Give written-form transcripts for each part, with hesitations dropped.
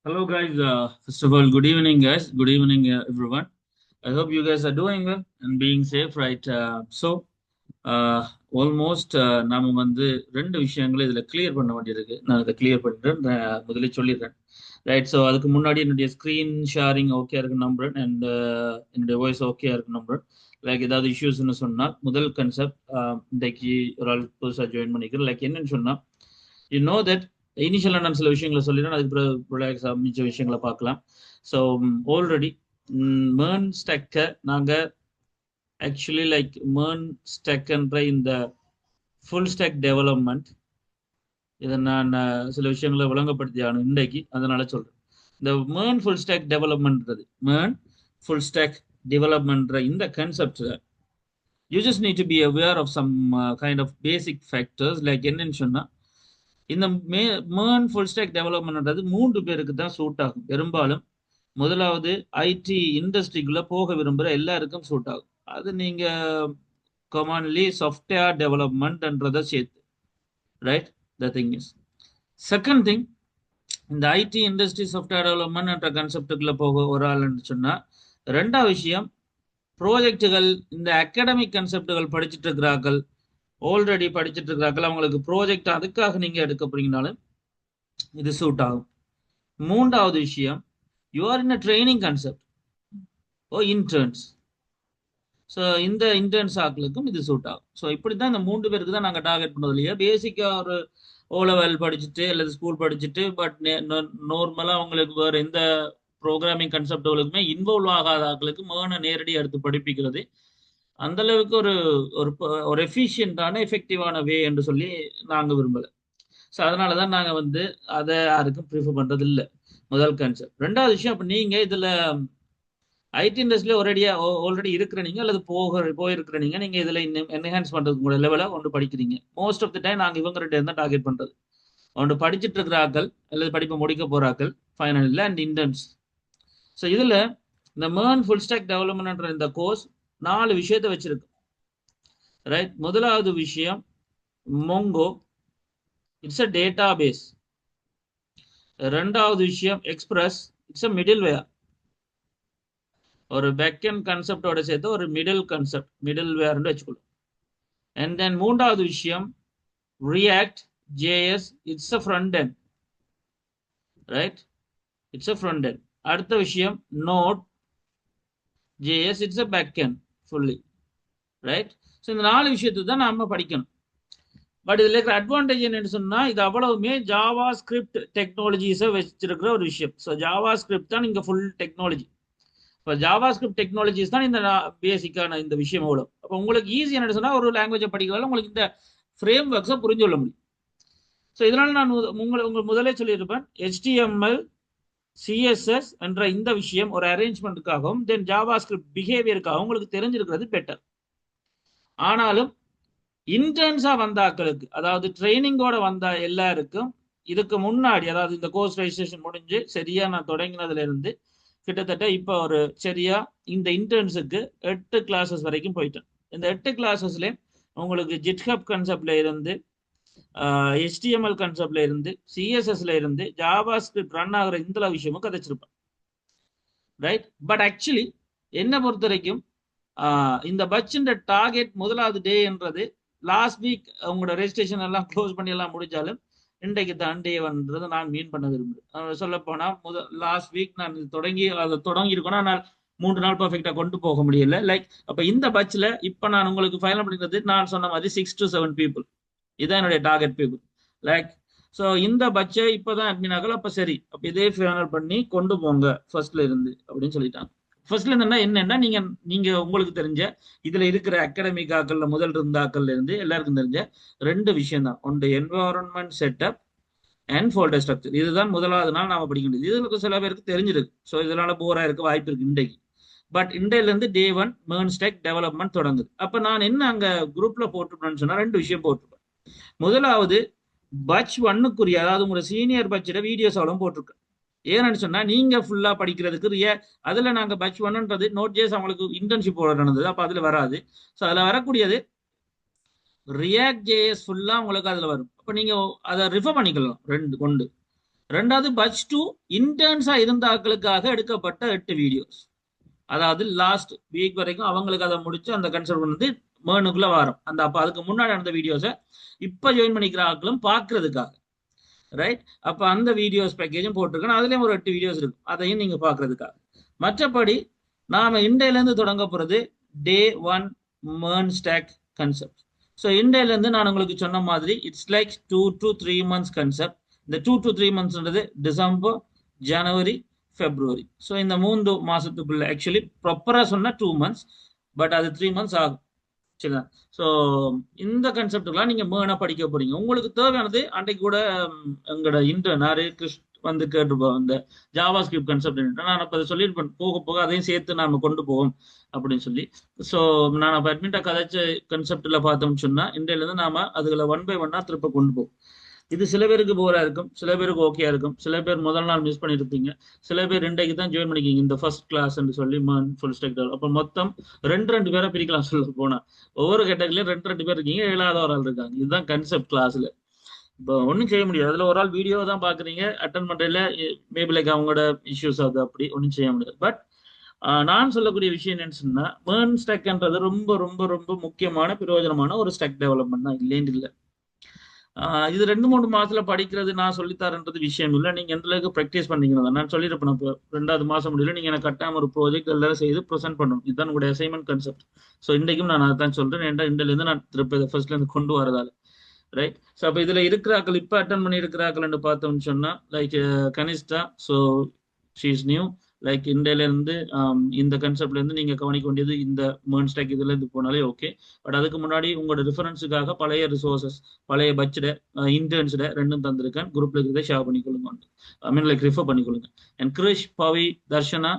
Hello, guys. First of all, good evening, guys. Good evening, everyone. I hope you guys are doing well and being safe, right? Almost நாம வந்து ரெண்டு விஷயங்களை இதில் clear பண்ண வேண்டியிருக்கு. நான் இதை கிளியர் பண்ணிட்டு முதல்ல சொல்லிடுறேன். ரைட். ஸோ அதுக்கு முன்னாடி என்னுடைய ஸ்க்ரீன் ஷேரிங் ஓகே இருக்கு நம்புறேன் அண்ட் என்னுடைய வாய்ஸ் ஓகே இருக்கு நம்புறேன். லைக் ஏதாவது இஷ்யூஸ்ன்னு சொன்னால் முதல் கன்செப்ட் இன்றைக்கு ஒரு ஆள் புதுசாக ஜாயின் பண்ணிக்கிறேன். லைக் என்னன்னு சொன்னால் யூ நோ தட் இனிஷியலாக நான் சில விஷயங்களை சொல்லிடுறேன். அதுக்கு மிச்ச விஷயங்களை பார்க்கலாம். ஸோ ஆல்ரெடி MERN ஸ்டெக்கை நாங்கள் ஆக்சுவலி லைக் MERN ஸ்டெக்ன்ற இந்த ஃபுல் ஸ்டெக் டெவலப்மெண்ட் இதை நான் சில விஷயங்களை விளங்கப்படுத்தி ஆகணும் இன்றைக்கு, அதனால சொல்கிறேன். இந்த MERN ஃபுல் ஸ்டெக் டெவலப்மெண்ட்றது MERN ஃபுல் ஸ்டெக் டெவலப்மெண்ட்ற இந்த concept you just need to be aware of some kind of basic factors. Like என்னன்னு சொன்னால் இந்த MERN ஃபுல் ஸ்டாக் டெவலப்மெண்ட்ன்றது 3 பேருக்கு தான் சூட் ஆகும். பெரும்பாலும் முதலாவது ஐடி இண்டஸ்ட்ரிக்குள்ள போக விரும்புகிற எல்லாருக்கும் சூட் ஆகும். அது நீங்க காமன்லி சாஃப்ட்வேர் டெவலப்மெண்ட்ன்றதை சேர்த்து, right? The thing is second thing, இந்த ஐடி இண்டஸ்ட்ரி சாஃப்ட்வேர் டெவலப்மெண்ட் கான்செப்டுக்குள்ள போக ஒரு ஆள்னு சொன்னா, ரெண்டாவது விஷயம் ப்ராஜெக்டுகள், இந்த அகாடமிக் கான்செப்டுகள் படிச்சுட்டு இருக்கிறார்கள், ஆல்ரெடி படிச்சுட்டு இருக்கிறார்கள், அவங்களுக்கு ப்ராஜெக்ட் அதுக்காக நீங்க எடுக்க போறீங்கனாலும் இது சூட் ஆகும். மூன்றாவது விஷயம், you are in a training concept of interns. So இந்த இன்டர்ன்ஸ் ஆக்களுக்கும் இது சூட் ஆகும். ஸோ இப்படி தான் இந்த 3 பேருக்கு தான் நாங்கள் டார்கெட் பண்ணது இல்லையா. பேசிக்காக ஒரு ஓ லெவல் படிச்சுட்டு அல்லது ஸ்கூல் படிச்சுட்டு பட் நார்மலாக அவங்களுக்கு வேறு எந்த ப்ரோக்ராமிங் கான்செப்டுகளுக்குமே இன்வால்வ் ஆகாத ஆக்களுக்கு MERN நேரடி எடுத்து படிப்பிக்கிறது அந்த அளவுக்கு ஒரு எஃபிஷியன்டான எஃபெக்டிவான வே என்று சொல்லி நாங்கள் விரும்பலை. ஸோ அதனால தான் நாங்கள் வந்து அதை யாருக்கும் ப்ரிஃபர் பண்ணுறது இல்லை. முதல் கான்செப்ட். ரெண்டாவது விஷயம், அப்போ நீங்கள் இதில் ஐடி இண்டஸ்ட்ரியில் ஆல்ரெடி இருக்கிற நீங்கள் அல்லது போயிருக்கிற நீங்கள் இதில் இன்னும் என்ஹான்ஸ் பண்ணுறதுக்கு கூட லெவலில் ஒன்று படிக்கிறீங்க. மோஸ்ட் ஆஃப் த டைம் நாங்கள் இவங்க ரெண்டு தான் டார்கெட் பண்ணுறது. ஒன்று படிச்சுட்டு இருக்கிற ஆக்கள் அல்லது படிப்பை முடிக்க போகிற ஆக்கள் ஃபைனலில் அண்ட் இன்டர்ன்ஸ். ஸோ இதில் இந்த MERN ஃபுல் ஸ்டாக் டெவலப்மெண்ட்ன்ற இந்த கோர்ஸ் 4 விஷயத்தை வச்சிருக்கு, ரைட்? முதலாவது விஷயம் Mongo, it's a data base. ரெண்டாவது விஷயம் எக்ஸ்பிரஸ், இட்ஸ் அ மிடில் வேர். ஒரு பேக்கெண்ட் கான்செப்டோட சேர்த்து ஒரு மிடில் வேர்னு வச்சுக்கணும். அண்ட் தென் மூன்றாவது விஷயம் React JS, it's a front end, right? It's a front end. அடுத்த விஷயம் Node JS, it's a backend fully, right? So இந்த 4 விஷயத்தை தான் நாம படிக்கணும். பட் இதில் இருக்கிற அட்வான்டேஜ் என்னன்னு சொன்னால், இது அவ்வளவுமே ஜாவா ஸ்கிரிப்ட் டெக்னாலஜிஸை வச்சிருக்கிற ஒரு விஷயம். ஸோ ஜாவா ஸ்கிரிப்ட் தான் இங்கே ஃபுல் டெக்னாலஜி. இப்போ ஜாவா ஸ்கிரிப்ட் டெக்னாலஜிஸ் தான் இந்த பேசிக்கான இந்த விஷயம் எவ்வளோ. அப்போ உங்களுக்கு ஈஸி என்ன சொன்னால், ஒரு லாங்குவேஜை படிக்கிறதால உங்களுக்கு இந்த ஃப்ரேம் ஒர்க்ஸை புரிஞ்சு கொள்ள முடியும். ஸோ இதனால நான் உங்களுக்கு முதலே சொல்லியிருப்பேன், HTML CSS என்ற இந்த விஷயம் ஒரு அரேஞ்ச்மெண்ட்டுக்காகவும் தென் ஜாவா ஸ்கிரிப்ட் பிஹேவியருக்காகவும் உங்களுக்கு தெரிஞ்சிருக்கிறது பெட்டர். ஆனாலும் இன்டர்ன்ஸா வந்த ஆக்களுக்கு, அதாவது ட்ரைனிங்கோட வந்த எல்லாருக்கும் இதுக்கு முன்னாடி, அதாவது இந்த கோர்ஸ் ரெஜிஸ்ட்ரேஷன் முடிஞ்சு சரியா நான் தொடங்கினதுல இருந்து கிட்டத்தட்ட இப்போ ஒரு சரியா இந்த இன்டர்ன்ஸுக்கு 8 கிளாஸஸ் வரைக்கும் போயிட்டேன். இந்த 8 கிளாஸஸ்ல உங்களுக்கு ஜிட்ஹப் கான்செப்ட்ல இருந்து, HTML கான்செப்ட்ல இருந்து, CSSல இருந்து, ஜாவா ஸ்கிரிப்ட் ரன் ஆகிற இந்த விஷயமும் கதைச்சிருப்பேன், ரைட்? பட் ஆக்சுவலி என்னை பொறுத்த வரைக்கும் இந்த பட்ஜெட் டார்கெட் முதலாவது டே என்றது லாஸ்ட் வீக் உங்களோட ரெஜிஸ்ட்ரேஷன் எல்லாம் க்ளோஸ் பண்ணி எல்லாம் முடிச்சாலும் இன்றைக்கு தான் டே வந்துறது நான் மீன் பண்ண விரும்புகிறேன். சொல்ல போனா லாஸ்ட் வீக் நான் தொடங்கி இருக்கோம்னா நான் 3 நாள் பர்ஃபெக்டா கொண்டு போக முடியல. லைக் அப்ப இந்த பட்ஜெட்ல இப்ப நான் உங்களுக்கு ஃபைனல் பண்ணிக்கிறது, நான் சொன்ன மாதிரி 6 to 7 பீப்புள், இதான் என்னுடைய டார்கெட் பீப்புள். லைக் ஸோ இந்த பட்ஜெட் இப்பதான் அட்மின் ஆகல. அப்ப சரி, அப்ப இதே ஃபைனல் பண்ணி கொண்டு போங்க ஃபர்ஸ்ட்ல இருந்து அப்படின்னு சொல்லிட்டாங்க. ஃபர்ஸ்ட்ல இருந்தா என்னன்னா, நீங்க உங்களுக்கு தெரிஞ்ச இதுல இருக்கிற அகாடமிக் ஆக்கள்ல முதல் இருந்த ஆக்கள்ல இருந்து எல்லாருக்கும் தெரிஞ்ச 2 விஷயம் தான். ஒன்று environment setup and folder structure. இதுதான் முதலாவது நாள் நாம படிக்க முடியுது. இதுக்கு சில பேருக்கு தெரிஞ்சிருக்கு. ஸோ இதனால போரா இருக்க வாய்ப்பு இருக்கு இன்றைக்கு. பட் இண்டையில இருந்து டே 1 MERN ஸ்டாக் டெவலப்மெண்ட் தொடங்குது. அப்ப நான் என்ன அங்க குரூப்ல போட்டுப்பேன்னு சொன்னா 2 விஷயம் போட்டிருப்பேன். முதலாவது பட்ச் 1க்குரிய, அதாவது உங்களோட சீனியர் பட்ஜெட்டை வீடியோஸ் அவ்வளவு போட்டிருக்கேன். ஏன்னு சொன்னா நீங்க ஃபுல்லா படிக்கிறதுக்கு அதுல நாங்க பட்ச் 1ன்றது நோட்.js அவங்களுக்கு இன்டர்ன்ஷிப் நடந்தது, அப்ப அதுல வராது. ஸோ அதுல வரக்கூடியது React.js ஃபுல்லா உங்களுக்கு அதுல வரும். அப்ப நீங்க அதை ரிஃபர் பண்ணிக்கலாம். 2 கொண்டு ரெண்டாவது பட்ச் 2 இன்டர்ன்ஸா இருந்த ஆட்களுக்காக எடுக்கப்பட்ட 8 வீடியோஸ். அதாவது லாஸ்ட் வீக் வரைக்கும் அவங்களுக்கு அதை முடிச்சு அந்த கன்சல்ட் வந்து மேனுக்குள்ள வரும். அந்த அப்ப அதுக்கு முன்னாடி நடந்த வீடியோஸை இப்ப ஜாயின் பண்ணிக்கிற ஆட்களும் பார்க்கறதுக்காக, ரைட்? அப்ப அந்த வீடியோஸ் பேக்கேஜும் போட்டிருக்கேன். அதுலயும் ஒரு 8 வீடியோஸ் இருக்கும், அதையும் நீங்க பாக்குறதுக்காக. மற்றபடி நாம இண்டையில இருந்து தொடங்க போறது day 1 MERN stack concept. So இண்டையில இருந்து நான் உங்களுக்கு சொன்ன மாதிரி it's like 2 to 3 months concept. இந்த 2 to 3 monthsன்றது டிசம்பர், ஜனவரி, பிப்ரவரி. ஸோ இந்த 3 மாசத்துக்குள்ள ஆக்சுவலி ப்ராப்பரா சொன்னா 2 months, பட் அது 3 months ஆகும். சரிங்களா? ஸோ இந்த கன்செப்டுலாம் நீங்க மேனா படிக்க போறீங்க. உங்களுக்கு தேவையானது அன்றைக்கு கூட எங்களோட இன்டர்னாரு கிறிஸ்ட் வந்து கேட்டுப்போம் இந்த ஜாவா ஸ்கிரிப்ட் கன்செப்ட். நான் அப்போ அதை சொல்லியிருப்பேன், போக போக அதையும் சேர்த்து நாம கொண்டு போவோம் அப்படின்னு சொல்லி. ஸோ நான் அப்போ அட்மிட்டா கதைச்ச கன்செப்ட்ல பார்த்தோம்னு சொன்னா இன்றையில இருந்து நாம அதுல 1 by 1 திருப்ப கொண்டு போவோம். இது சில பேருக்கு போரா இருக்கும், சில பேருக்கு ஓகேயா இருக்கும், சில பேர் முதல் நாள் மிஸ் பண்ணிருப்பீங்க, சில பேர் இன்றைக்கு தான் ஜாயின் பண்ணிக்கிங்க இந்த ஃபர்ஸ்ட் கிளாஸ் சொல்லி ஃபுல் ஸ்டாக் டெவலப். அப்போ மொத்தம் ரெண்டு ரெண்டு பேரை பிரிக்கலாம் சொல்ல போனா. ஒவ்வொரு கேட்டகரியிலும் ரெண்டு ரெண்டு பேர் இருக்கீங்க, 7வது ஒரு ஆள் இருக்காங்க. இதுதான் கன்செப்ட் கிளாஸ்ல. இப்போ ஒன்றும் செய்ய முடியாது. அதுல ஒரு ஆள் வீடியோ தான் பாக்குறீங்க, அட்டன் பண்றதுல மேபி லைக் அவங்களோட இஷ்யூஸ் ஆகுது, அப்படி ஒன்றும் செய்ய முடியாது. பட் நான் சொல்லக்கூடிய விஷயம் என்னன்னு சொன்னா MERN ஸ்டாக்ன்றது ரொம்ப ரொம்ப ரொம்ப முக்கியமான பிரயோஜனமான ஒரு ஸ்டாக் டெவலப்மெண்ட் தான், இல்லைன்னு இல்லை. இது 2 3 மாசத்துல படிக்கிறது நான் சொல்லித்தரேன்றது விஷயம் இல்லை. நீங்க எந்த அளவுக்கு ப்ராக்டிஸ் பண்ணீங்கன்னா நான் சொல்லியிருப்பேன். இப்போ 2வது மாசம் முடியல, நீங்க எனக்கு கட்டாம ஒரு ப்ராஜெக்ட் எல்லாரும் செய்து ப்ரெசென்ட் பண்ணணும். இதுதான் உங்களுடைய அசைன்மெண்ட் கன்செப்ட். ஸோ இன்றைக்கும் நான் அதை தான் சொல்றேன். ஏன்டா இன்றைல இருந்து நான் திருப்பி ஃபர்ஸ்ட்ல இருந்து கொண்டு வரதால, ரைட்? ஸோ அப்போ இதுல இருக்கிறாக்கள் இப்ப அட்டன் பண்ணி இருக்கிறாக்கள்னு பார்த்தோம்னு சொன்னா like Kanishta. So she is new. Like இந்தியால இருந்து இந்த கன்செப்ட்ல இருந்து நீங்க கவனிக்க வேண்டியது இந்த MERN ஸ்டாக் இதுல இருந்து போனாலே ஓகே. பட் அதுக்கு முன்னாடி உங்களோட ரெஃபரன்ஸுக்காக பழைய ரிசோர்சஸ், பழைய பட்ஜெட், இன்டர்ன்ஸ்ட ரெண்டும் தந்திருக்கேன். குரூப்ல இருக்கிறத ஷேர் பண்ணிக்கொள்ளுங்க, ஐ மீன் லைக் ரெஃபர் பண்ணிக்கொள்ளுங்க. And Krish, Pavi, Darshana,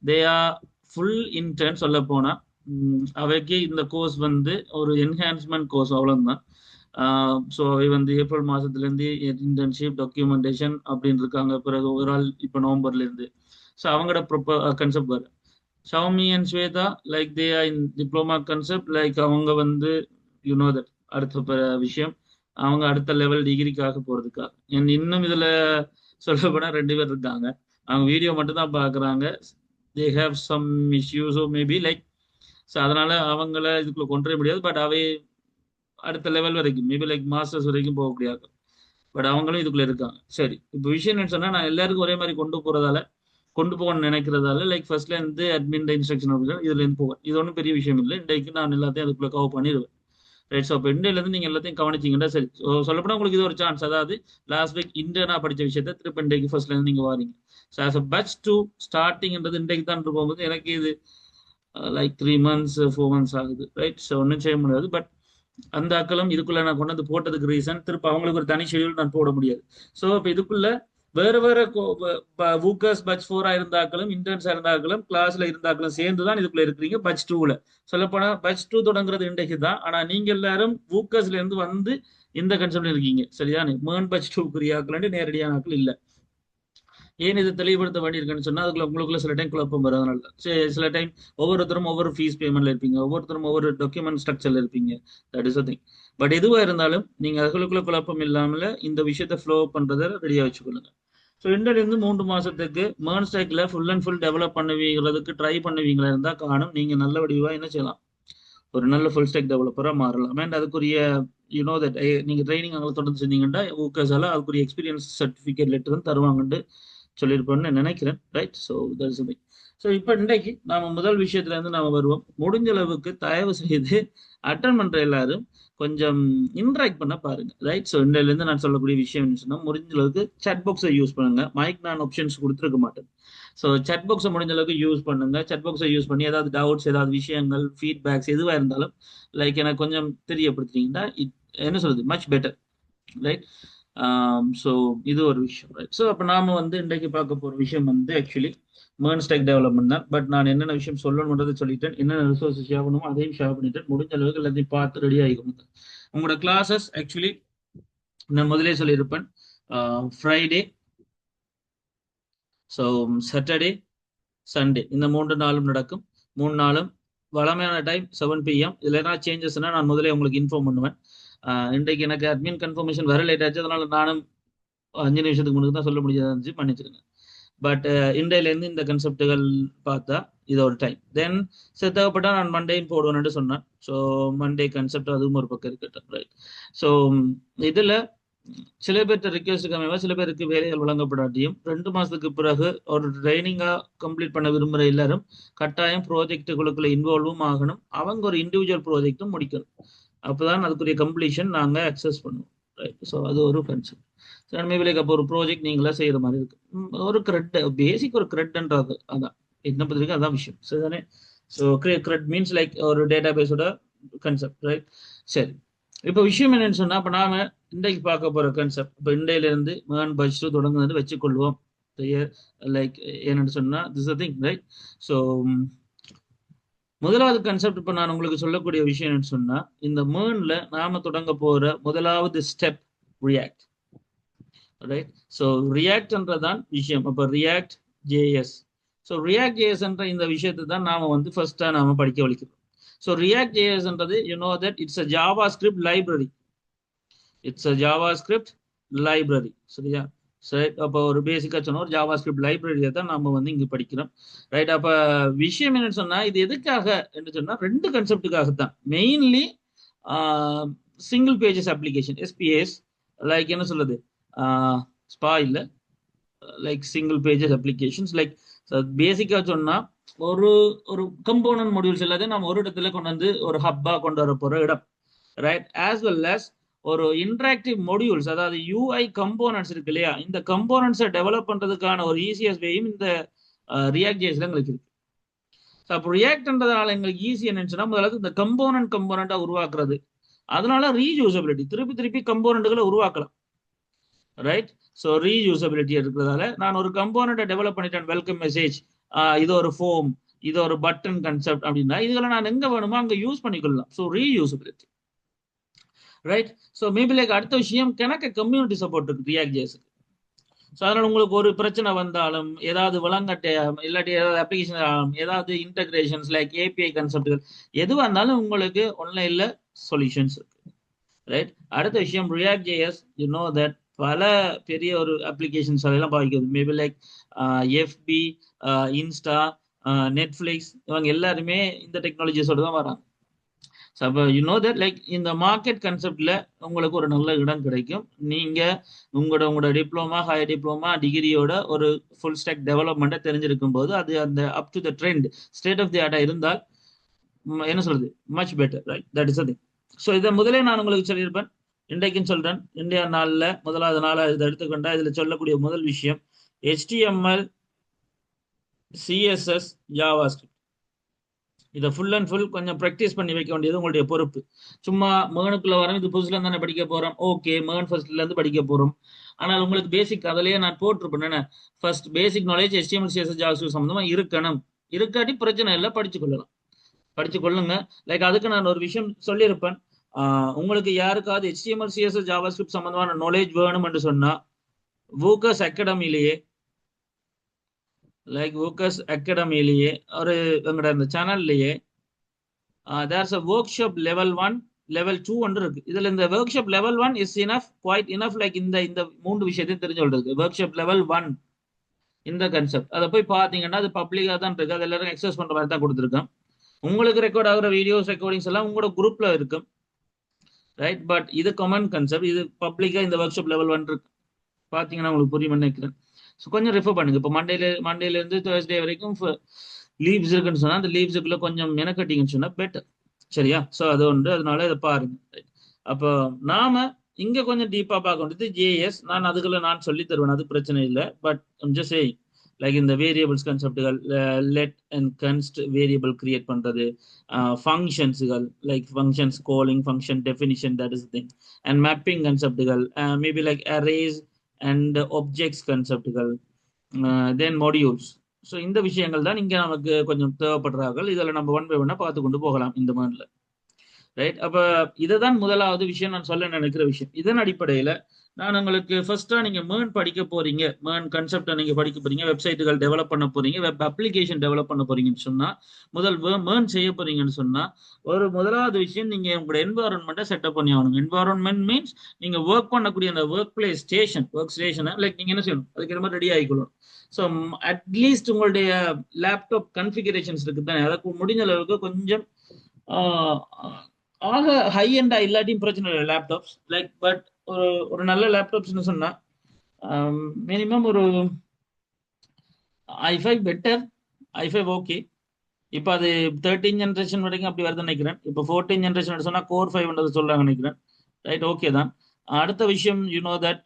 they are full intern. சொல்ல போனா அவைக்கு இந்த கோர்ஸ் வந்து ஒரு என்ஹான்ஸ்மெண்ட் கோர்ஸ், அவ்வளவுதான். ஸோ அவை வந்து ஏப்ரல் மாசத்துல இருந்து இன்டர்ன்ஷிப் டாக்குமெண்டேஷன் அப்படின்னு இருக்காங்க. பிறகு ஒரு ஆள் இப்போ நவம்பர்ல இருந்து. ஸோ அவங்களோட கன்செப்ட் வர Shoumi and Shweta like they are in diploma concept. Like அவங்க வந்து யூனோ தட் அடுத்த விஷயம், அவங்க அடுத்த லெவல் டிகிரிக்காக போறதுக்காக. இன்னும் இதுல சொல்ல போனா 2 பேர் இருக்காங்க, அவங்க வீடியோ மட்டும் தான் பாக்குறாங்க. They have some issues maybe like. So அதனால அவங்கள இதுக்குள்ள கொண்டு வர முடியாது. பட் அவை அடுத்த லெவல் வரைக்கும் மேபி லைக் மாஸ்டர்ஸ் வரைக்கும் போக முடியாது. பட் அவங்களும் இதுக்குள்ள இருக்காங்க. சரி, இப்போ விஷயம் என்னன்னு சொன்னா நான் எல்லாருக்கும் ஒரே மாதிரி கொண்டு போறதால, கொண்டு போகணும்னு நினைக்கிறதால லைக் ஃபர்ஸ்ட்ல இருந்து அட்மின் இன்ஸ்ட்ரக்ஷன் இதுல இருந்து போவேன். இது ஒன்றும் பெரிய விஷயம் இல்லை. இன்றைக்கு நான் எல்லாத்தையும் அதுக்குள்ள கவர் பண்ணிடுவேன், ரைட்? ஸோ இப்போ இந்தியில இருந்து நீங்க எல்லாத்தையும் கவனிச்சீங்கன்னா சரி. சொல்லப்போனா உங்களுக்கு இது ஒரு சான்ஸ். அதாவது லாஸ்ட் வீக் இந்தியனா படிச்ச விஷயத்த திருப்பி இன்றைக்கு ஃபர்ஸ்ட்ல இருந்து நீங்க வாரீங்க. ஸோ ஆஸ் அ பேட்ச் 2 ஸ்டார்டிங்ன்றது இன்றைக்கு தான் போகும்போது எனக்கு இது லைக் 3 months 4 months ஆகுது, ரைட்? ஸோ ஒன்றும் செய்ய முடியாது. பட் அந்த அக்களும் இதுக்குள்ள நான் கொண்டு வந்து போட்டதுக்கு ரீசன் திருப்ப அவங்களுக்கு ஒரு தனி ஷெடியூல் நான் போட முடியாது. ஸோ இப்போ இதுக்குள்ள வேற வேற வூக்கர்ஸ் பட்ச் 4 இருந்தாக்களும் இன்டர்ன்ஸ் இருந்தாக்களும் கிளாஸ்ல இருந்தாக்களும் சேர்ந்து தான் இதுக்குள்ள இருக்கிறீங்க பட்ச் 2ல. சொல்லப்போனா பட்ச் 2 தொடங்குறது இன்றைக்கு தான். ஆனா நீங்க எல்லாரும் வூக்கர்ஸ்ல இருந்து வந்து இந்த கன்செப்ட்ல இருக்கீங்க, சரிதானே? MERN பட்ச் 2 ஆக்கள் நேரடியான ஆக்கள் இல்ல. ஏன் இதை தெளிவுபடுத்த வேண்டியிருக்குன்னு சொன்னா அதுக்குள்ள உங்களுக்குள்ள சில டைம் குழப்பம் வரும். அதனால சில டைம் ஒவ்வொருத்தரும் ஒவ்வொரு ஃபீஸ் பேமெண்ட்ல இருப்பீங்க, ஒவ்வொருத்தரும் ஒவ்வொரு டாக்குமெண்ட் ஸ்ட்ரக்சர்ல இருப்பீங்க. That is thing. பட் எதுவா இருந்தாலும் நீங்க அதுக்குள்ள குழப்பம் இல்லாமல இந்த விஷயத்த ஃப்ளோ பண்றதை ரெடியா வச்சுக்கொள்ளுங்க. ஸோ இன்டர்ல இருந்து 3 மாசத்துக்கு MERN ஸ்டாக்ல ஃபுல் அண்ட் ஃபுல் டெவலப் பண்ணுவீங்கிறதுக்கு ட்ரை பண்ணுவீங்களா இருந்தா காணும். நீங்க நல்ல வடிவா என்ன செய்யலாம், ஒரு நல்ல ஃபுல் ஸ்டாக் டெவலப்பரா மாறலாம். அண்ட் அதுக்குரிய யூனோ தட் நீங்க ட்ரைனிங் அங்கே தொடர்ந்து செஞ்சீங்கன்னா ஊக்கர்ஸால அதுக்குரிய எக்ஸ்பீரியன்ஸ் சர்டிஃபிகேட் லெட்டர் தருவாங்கன்னு சொல்லியிருப்போம்னு நினைக்கிறேன், right? So that's thing. So இப்போ இன்றைக்கு நாம முதல் விஷயத்துல இருந்து நாம வருவோம். முடிஞ்ச அளவுக்கு தயவு செய்து அட்டன் பண்ற எல்லாரும் கொஞ்சம் இன்டராக்ட் பண்ண பாருங்க, ரைட்? ஸோ இன்றையில இருந்து நான் சொல்லக்கூடிய விஷயம் என்ன சொன்னா முடிஞ்ச அளவுக்கு chat பாக்ஸை யூஸ் பண்ணுங்க. மைக் நான் ஆப்ஷன்ஸ் கொடுத்துருக்க மாட்டேன். ஸோ chat பாக்ஸை முடிஞ்ச அளவுக்கு யூஸ் பண்ணுங்க. chat பாக்ஸை யூஸ் பண்ணி ஏதாவது டவுட்ஸ், ஏதாவது விஷயங்கள், ஃபீட்பேக்ஸ் எதுவா இருந்தாலும் லைக் எனக்கு கொஞ்சம் தெரியப்படுத்துறீங்கன்னா என்ன சொல்றது மச் பெட்டர், ரைட்? ஸோ இது ஒரு விஷயம், ரைட்? ஸோ அப்போ நாம வந்து இன்றைக்கு பார்க்க போற விஷயம் வந்து ஆக்சுவலி MERN ஸ்டாக் டெவலப்மெண்ட் தான். பட் நான் என்னென்ன விஷயம் சொல்லணும்ன்றதை சொல்லிட்டேன், என்னென்ன ரிசோர்ஸஸ் ஷேர் பண்ணுமோ அதையும் ஷேர் பண்ணிட்டேன். முடிஞ்ச அளவுக்கு எல்லாத்தையும் பார்த்து ரெடி ஆகிக்கோங்க. உங்களோட கிளாஸஸ் ஆக்சுவலி நான் முதலே சொல்லியிருப்பேன், ஃப்ரைடே, ஸோ சாட்டர்டே, சண்டே இந்த 3 நாளும் நடக்கும். 3 நாளும் வளமையான டைம் 7 PM. இதுல என்ன சேஞ்சஸ்னா நான் முதலே உங்களுக்கு இன்ஃபார்ம் பண்ணுவேன். இன்றைக்கு எனக்கு அட்மின் கன்ஃபர்மேஷன் வர லேட் ஆச்சு, அதனால நானும் 5 நிமிஷத்துக்கு முன்னாடி தான் சொல்ல முடியாதா இருந்துச்சு, மன்னிச்சிருங்க. பட் இன்றையிலேருந்து இந்த கன்செப்டுகள் பார்த்தா இது ஒரு டைம். தென் தேவைப்பட்டா நான் மண்டேயும் போடுவேன்னு சொன்னேன். ஸோ மண்டே கன்செப்ட் அதுவும் ஒரு பக்கம் இருக்கட்டும், ரைட்? ஸோ இதில் சில பேர்கிட்ட ரிக்வெஸ்ட்டுக்கு அமைவா சில பேருக்கு வேலைகள் வழங்கப்படாட்டியும் 2 மாசத்துக்கு பிறகு ஒரு ட்ரைனிங்காக கம்ப்ளீட் பண்ண விரும்புகிற எல்லாரும் கட்டாயம் ப்ராஜெக்டுகளுக்குள்ள இன்வால்வும் ஆகணும். அவங்க ஒரு இண்டிவிஜுவல் ப்ராஜெக்டும் முடிக்கணும். அப்போதான் அதுக்குரிய கம்ப்ளீஷன் நாங்கள் அக்சஸ் பண்ணுவோம், ரைட்? ஸோ அது ஒரு கன்செப்ட். ஸோ மேபி லைக் அப்போ ஒரு ப்ராஜெக்ட் நீங்களா செய்கிற மாதிரி இருக்கு. ஒரு கிரெட் பேசிக் ஒரு கிரெட்ன்றது அதான் என்ன பத்திரிக்கை அதான் விஷயம், சரி தானே? ஸோ கிரெட் மீன்ஸ் லைக் ஒரு டேட்டா பேஸோட கன்செப்ட், ரைட்? சரி, இப்போ விஷயம் என்னன்னு சொன்னா, இப்போ நாம இன்றைக்கு பார்க்க போற கன்செப்ட், இப்போ இன்றையிலிருந்து MERN பட்ஜெட் தொடங்குறது வச்சுக்கொள்வோம். லைக் என்னன்னு சொன்னா திஸ் திங், ரைட்? ஸோ முதலாவது கன்செப்ட் இப்போ நான் உங்களுக்கு சொல்லக்கூடிய விஷயம் என்னன்னு சொன்னா, இந்த MERNல நாம தொடங்க போற முதலாவது ஸ்டெப் ரியாக்ட், ரைட்? ஸோ ரியாக்ட்ன்றதான் விஷயம். அப்போ ரியாக்ட் ஜேஎஸ். ஸோ ரியாக்ட் ஜேஎஸ்ன்ற இந்த விஷயத்தை தான் நாம வந்து ஃபர்ஸ்டா நாம படிக்க வலிக்கிறோம். ஸோ ரியாக்ட் ஜேஎஸ்ன்றது you know that it's a JavaScript library. It's a JavaScript library, சரியா? சரி, அப்போ ஒரு பேசிக்காக சொன்ன ஒரு ஜாவா ஸ்கிரிப்ட் லைப்ரரியை தான் நம்ம வந்து இங்கே படிக்கிறோம், ரைட்? அப்போ விஷயம் என்னன்னு சொன்னால், இது எதுக்காக என்று சொன்னால் 2 கன்செப்டுக்காக தான். Mainly single pages application, SBS, like என்ன சொல்றது, ஸ்பா இல்லை, like single pages applications. Like பேசிக்காக சொன்னால் ஒரு ஒரு கம்போனன்ட் மாடியூல்ஸ் எல்லாத்தையும் நம்ம ஒரு இடத்துல கொண்டு வந்து ஒரு ஹப்பாக கொண்டு வர போகிற இடம், ரைட்? ஆஸ் வெல் அஸ் ஒரு இன்டராக்டிவ் மாடியூல்ஸ், அதாவது யூஐ கம்போனன்ட்ஸ் இருக்கு இல்லையா, இந்த கம்போனன்ட்ஸை டெவலப் பண்றதுக்கான ஒரு ஈஸியஸ்ட் வேயும் இந்த ரியாக்ட் ஜேஸ்ல எங்களுக்கு இருக்கு. ஸோ அப்போ ரியாக்ட்ன்றதுனால எங்களுக்கு ஈஸி என்னச்சுன்னா, முதல்ல இந்த கம்போனண்டா உருவாக்குறது, அதனால ரீயூசபிலிட்டி, திருப்பி திருப்பி கம்போனண்ட்டுகளை உருவாக்கலாம், ரைட்? ஸோ ரீயூசபிலிட்டி இருக்கிறதால நான் ஒரு கம்போனண்ட்டை டெவலப் பண்ணிட்டேன், வெல்கம் மெசேஜ், இது ஒரு ஃபோம், இது ஒரு பட்டன் கன்செப்ட் அப்படின்னா இதுகளை நான் எங்க வேணுமோ அங்கே யூஸ் பண்ணிக்கொள்ளலாம். So reusability, right? So maybe like அடுத்த விஷயம், கணக்கு கம்யூனிட்டி சப்போர்ட் இருக்கு ரியாக்ட் ஜேஸுக்கு. ஸோ அதனால உங்களுக்கு ஒரு பிரச்சனை வந்தாலும், ஏதாவது விளங்கட்ட இல்லாட்டி ஏதாவது அப்ளிகேஷன், ஏதாவது இன்டகிரேஷன்ஸ் லைக் ஏபிஐ கன்செப்ட்கள் எதுவாக இருந்தாலும் உங்களுக்கு ஆன்லைன்ல சொல்யூஷன்ஸ் இருக்கு, ரைட்? அடுத்த விஷயம் React JS, you know that பல பெரிய ஒரு அப்ளிகேஷன்ஸ் அதெல்லாம் பாதிக்குது. மேபி லைக் எஃபி, இன்ஸ்டா, நெட்ஃபிளிக்ஸ், இவங்க எல்லாருமே இந்த டெக்னாலஜிஸோடு தான் வராங்க. ஸோ அப்போ யூ நோ தட் லைக் இந்த மார்க்கெட் கன்செப்டில் உங்களுக்கு ஒரு நல்ல இடம் கிடைக்கும். நீங்கள் உங்களோட டிப்ளமா, ஹையர் டிப்ளமா, டிகிரியோட ஒரு ஃபுல் ஸ்டாக் டெவலப்மெண்ட்டை தெரிஞ்சிருக்கும் போது அது அந்த up to the trend state of the ஆர்ட்டாக இருந்தால் என்ன சொல்றது, much better, right? That is a thing. So இதை முதலே நான் உங்களுக்கு சொல்லியிருப்பேன், இன்றைக்கும் சொல்கிறேன். இந்தியா நாளில் முதலாவது நாளாக இதை எடுத்துக்கொண்டா இதில் சொல்லக்கூடிய முதல் விஷயம் HTML, CSS, JavaScript. இதை ஃபுல் அண்ட் ஃபுல் கொஞ்சம் ப்ராக்டிஸ் பண்ணி வைக்க வேண்டியது உங்களுடைய பொறுப்பு. சும்மா MERNுக்குள்ள வரோம், இது புதுசுல தானே படிக்க போறோம், ஓகே MERN ஃபர்ஸ்ட்ல இருந்து படிக்க போறோம். ஆனால் உங்களுக்கு பேசிக் அதிலேயே நான் போட்டிருப்பேன் என்ன, first basic knowledge HTML, CSS, JavaScript சம்பந்தமா இருக்கணும். இருக்காட்டி பிரச்சனை இல்லை, படிச்சு கொள்ளலாம், படிச்சு கொள்ளுங்க. லைக் அதுக்கு நான் ஒரு விஷயம் சொல்லியிருப்பேன், உங்களுக்கு யாருக்காவது HTML, CSS, JavaScript சம்பந்தமான நாலேஜ் வேணும் என்று சொன்னா Woocurs அகாடமிலேயே, லைக் Woocurs அகாடமிலேயே ஒரு எங்களோட அந்த சேனல்லையே there's a workshop level 1, level 2 ஒன்று இருக்கு. இதுல இந்த workshop level 1 is enough, quite enough. Like இந்த 3 விஷயத்தையும் தெரிஞ்சு சொல்றதுக்கு workshop level 1 இந்த கன்செப்ட் அதை போய் பார்த்தீங்கன்னா அது பப்ளிக்காக தான் இருக்கு, அது எல்லாரும் எக்ஸஸ் பண்ற மாதிரி தான் கொடுத்துருக்கேன். உங்களுக்கு ரெக்கார்ட் ஆகிற வீடியோஸ் ரெக்கார்டிங்ஸ் எல்லாம் உங்களோட குரூப்ல இருக்கும், ரைட்? பட் இது காமன் கன்செப்ட், இது பப்ளிக்கா இந்த ஒர்க் லெவல் 1 இருக்கு, பார்த்தீங்கன்னா உங்களுக்கு புரியும் நினைக்கிறேன். ஸோ கொஞ்சம் ரெஃபர் பண்ணுங்க. இப்போ மண்டேல இருந்து தேர்ஸ்டே வரைக்கும் லீவ்ஸ் இருக்குன்னு சொன்னா அந்த லீவ்ஸுக்குள்ள கொஞ்சம் மெனக்கட்டிங்கன்னு சொன்னா பெட்டர், சரியா? ஸோ அது ஒன்று, அதனால இதை பாருங்க. அப்போ நாம இங்க கொஞ்சம் டீப்பா பார்க்க வேண்டியது ஜேஎஸ். நான் அதுக்குள்ள நான் சொல்லி தருவேன், அது பிரச்சனை இல்லை. பட் ஜஸ்ட் சேயிங் லைக் இந்த வேரியபிள்ஸ் கன்செப்டுகள், let and const variable create பண்றது, ஃபங்க்ஷன்ஸுகள் like functions calling, function definition, that is thing, and mapping கன்செப்டுகள், maybe like arrays and objects கன்செப்டுகள், தென் மாடியூல்ஸ். ஸோ இந்த விஷயங்கள் தான் இங்கே நமக்கு கொஞ்சம் தேவைப்படுறார்கள். இதில் நம்ம ஒன் பை ஒன்னா பார்த்து கொண்டு போகலாம் இந்த மாதிரில, ரைட். அப்ப இதுதான் முதலாவது விஷயம் நான் சொல்ல நினைக்கிற விஷயம். இதன் அடிப்படையில நான் உங்களுக்கு ஃபர்ஸ்டா நீங்க MERN படிக்க போறீங்க, MERN கான்செப்டை நீங்க படிக்க போறீங்க, வெப்சைட்டுகள் டெவலப் பண்ண போறீங்க, வெப் அப்ளிகேஷன் டெவலப் பண்ண போறீங்கன்னு சொன்னா, முதல் MERN செய்ய போறீங்கன்னு சொன்னா, முதலாவது விஷயம் நீங்க உங்களோட என்வாரன்மெண்ட்டை செட்டப் பண்ணி ஆகணும். என்வாரன்மெண்ட் மீன்ஸ் நீங்க ஒர்க் பண்ணக்கூடிய அந்த ஒர்க் பிளேஸ் ஸ்டேஷன், ஒர்க் ஸ்டேஷனை லைக் நீங்க என்ன செய்யணும், அதுக்கு மாதிரி ரெடி ஆகிக்கணும். ஸோ அட்லீஸ்ட் உங்களுடைய லேப்டாப் கன்ஃபிகரேஷன்ஸ் இருக்கு தானே, அதுக்கு முடிஞ்ச அளவுக்கு கொஞ்சம் ஆஹ், ஆக ஹை எண்டா இல்லாட்டியும் பிரச்சனை இல்லை லேப்டாப்ஸ் லைக். பட் ஒரு ஒரு நல்ல லேப்டாப்ஸ்னு சொன்னா மினிமம் ஒரு i5 பெட்டர், i5 ஓகே. இப்போ அது 13 ஜென்ரேஷன் வரைக்கும் அப்படி வருதுன்னு நினைக்கிறேன். இப்போ 14 ஜென்ரேஷன் சொன்னா கோர் 5 சொல்றாங்க நினைக்கிறேன். ரைட், ஓகே தான். அடுத்த விஷயம் யூ நோ தட்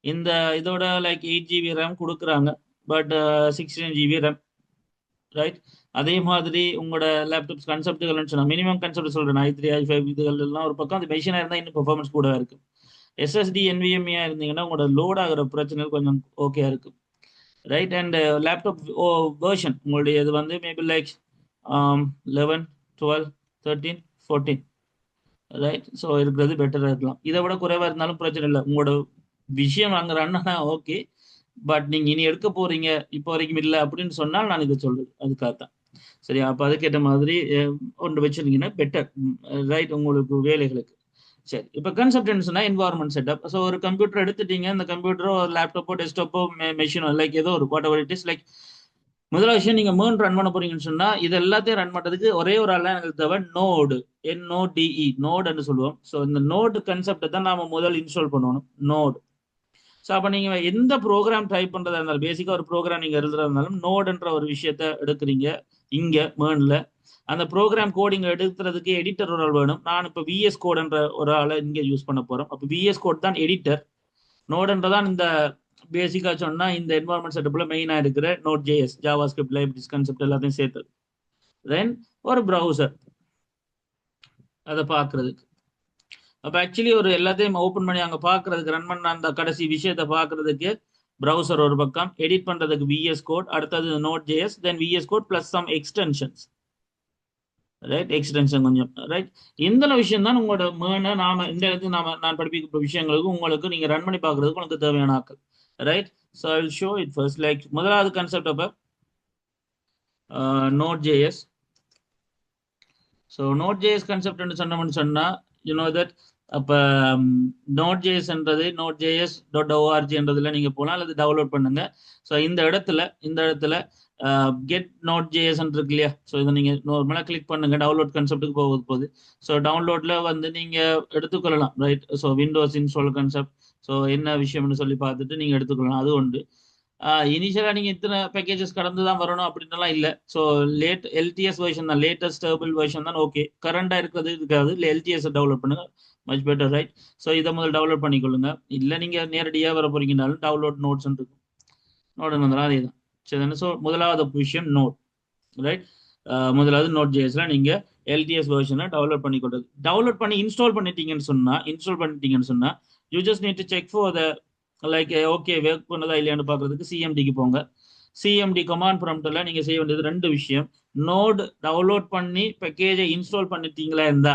இந்த இதோட லைக் 8 GB ரேம் கொடுக்குறாங்க, பட் 16 GB ரேம். ரைட். அதே மாதிரி உங்களோட லேப்டாப்ஸ் கன்செப்ட்டுகள்னு சொன்னா மினிமம் கன்செப்ட் சொல்றேன், i3 i5 இதுகள் எல்லாம் ஒரு பக்கம். அது மெஷினா இருந்தா இன்னும் பெர்ஃபார்மன்ஸ் கூட இருக்கு. எஸ்எஸ்டி NVMe இருந்தீங்கன்னா உங்களோட லோட் ஆகிற பிரச்சனை கொஞ்சம் ஓகே இருக்கு. ரைட். அண்ட் லேப்டாப் வேர்ஷன் உங்களுடைய இது வந்து மேபி லைக் 11 12 13 14. ரைட். ஸோ இருக்கிறது பெட்டராக இருக்கலாம். இதை விட குறைவாக இருந்தாலும் பிரச்சனை இல்லை. உங்களோட விஷயம் அங்கே ரன்னா ஓகே. பட் நீங்கள் இனி எடுக்க போறீங்க இப்போ வரைக்கும் இல்லை அப்படின்னு சொன்னால் நான் இதை சொல்றது அதுக்காக தான். சரியா? அப்போ அதுக்கேற்ற மாதிரி ஒன்று வச்சிருந்தீங்கன்னா பெட்டர். ரைட், உங்களுக்கு வேலைகளுக்கு. சரி, இப்போ கன்செப்ட் சொன்னா என்வாரன்மெண்ட் செட்டப். ஸோ ஒரு கம்ப்யூட்டர் எடுத்துட்டீங்க, இந்த கம்ப்யூட்டரோ ஒரு லேப்டாப்போ டெஸ்க்டாப்போ மெஷினோ லைக் ஏதோ ஒரு what ever it is like. முதல் விஷயம் நீங்க MERN ரன் பண்ண போறீங்கன்னு சொன்னா இது எல்லாத்தையும் ரன் பண்றதுக்கு ஒரே ஒரு ஆள் எனக்கு தேவை, நோடு. நோடுன்னு சொல்லுவோம். ஸோ இந்த நோடு கன்செப்டை தான் நாம முதல் இன்ஸ்டால் பண்ணணும், நோடு. ஸோ அப்போ நீங்க எந்த ப்ரோக்ராம் டைப் பண்றதா இருந்தாலும், பேசிக்கா ஒரு ப்ரோக்ராம் நீங்க எழுதுறதா இருந்தாலும் நோடுன்ற ஒரு விஷயத்த எடுக்கிறீங்க இங்க MERNல. அந்த ப்ரோக்ராம் கோடிங் எடுக்கிறதுக்கு எடிட்டர் ஒரு ஆள் வேணும். நான் இப்போ VS கோடுன்ற ஒரு ஆளை இங்க யூஸ் பண்ண போறோம். அப்போ VS கோட் தான் எடிட்டர். நோடுன்றதான் இந்த பேசிக்கா சொன்னா இந்த என்வாரன்மெண்ட் செட்டப்ல மெயினா இருக்கிற Node.js, JavaScript லைப்ரரிஸ் கான்செப்ட் எல்லாத்தையும் சேர்த்து. தென் ஒரு ப்ரௌசர் அதை பார்க்கறதுக்கு. அப்போ ஆக்சுவலி ஒரு எல்லாத்தையும் ஓப்பன் பண்ணி அங்கே பார்க்கறதுக்கு, ரன் பண்ண அந்த கடைசி விஷயத்தை பார்க்கறதுக்கு ப்ரௌசர் ஒரு பக்கம், எடிட் பண்றதுக்கு VS கோட், அடுத்தது Node.js, then VS code plus some extensions. Right, extension கொஞ்சம். ரைட், இந்த விஷயம் தான் உங்களோட MERN நாம இந்த இடத்துல நான் படிப்பிக்கிற விஷயங்களுக்கு உங்களுக்கு நீங்க ரன் பண்ணி பார்க்கறதுக்கு உங்களுக்கு தேவையான ஆக்கள். Right. So I will show it first. Like முதலாவது கான்செப்ட் அப்போ Node.js. ஸோ Node.js கான்செப்ட் சொன்னோம்னு சொன்னா யூ நோ தட் அப்போ Node.jsன்றது nodejs.org நீங்க போகலாம் அல்லது டவுன்லோட் பண்ணுங்க. ஸோ இந்த இடத்துல கெட் Node.js இருக்கு இல்லையா? ஸோ இதை நீங்க நார்மலாக கிளிக் பண்ணுங்க, டவுன்லோட் கான்செப்ட்டுக்கு போகுது. ஸோ டவுன்லோட்ல வந்து நீங்க எடுத்துக்கொள்ளலாம். Right. So Windows install concept. So என்ன விஷயம்னு சொல்லி பார்த்துட்டு நீங்க எடுத்துக்கொள்ளலாம், அது உண்டு. இனிஷியலா நீங்க இத்தனை பேக்கேஜஸ் கடந்து தான் வரணும் அப்படின்னுலாம் இல்லை. ஸோ LTS வெர்ஷன் தான், லேட்டஸ்ட் ஸ்டேபிள் வெர்ஷன் தான் ஓகே. கரண்டா இருக்கிறது இருக்காது, இல்லை LTS டெவலப் பண்ணுங்க, மச் பெட்டர். ரைட். ஸோ இதை முதல் டெவலப் பண்ணிக்கொள்ளுங்க. இல்லை நீங்க நேரடியாக வர போறீங்கனாலும் டவுன்லோட் நோட்ஸ் இருக்கும், நோடு வந்துடும், அதே தான். சரி. ஸோ முதலாவது விஷயம் நோட். ரைட். முதலாவது Node.jsல நீங்க LTS வெர்ஷனை டெவலப் பண்ணிக்கொள்றது. டெவலப் பண்ணி இன்ஸ்டால் பண்ணிட்டீங்கன்னு சொன்னா you just need to check for the like okay work பண்ணதா இல்லையான்னு பார்க்கறதுக்கு CMDக்கு போங்க. CMD கமாண்ட் ப்ராம்ப்ட்ல நீங்க செய்ய வேண்டியது ரெண்டு விஷயம். நோட் டவுன்லோட் பண்ணி பேக்கேஜை இன்ஸ்டால் பண்ணிட்டீங்களா இருந்தா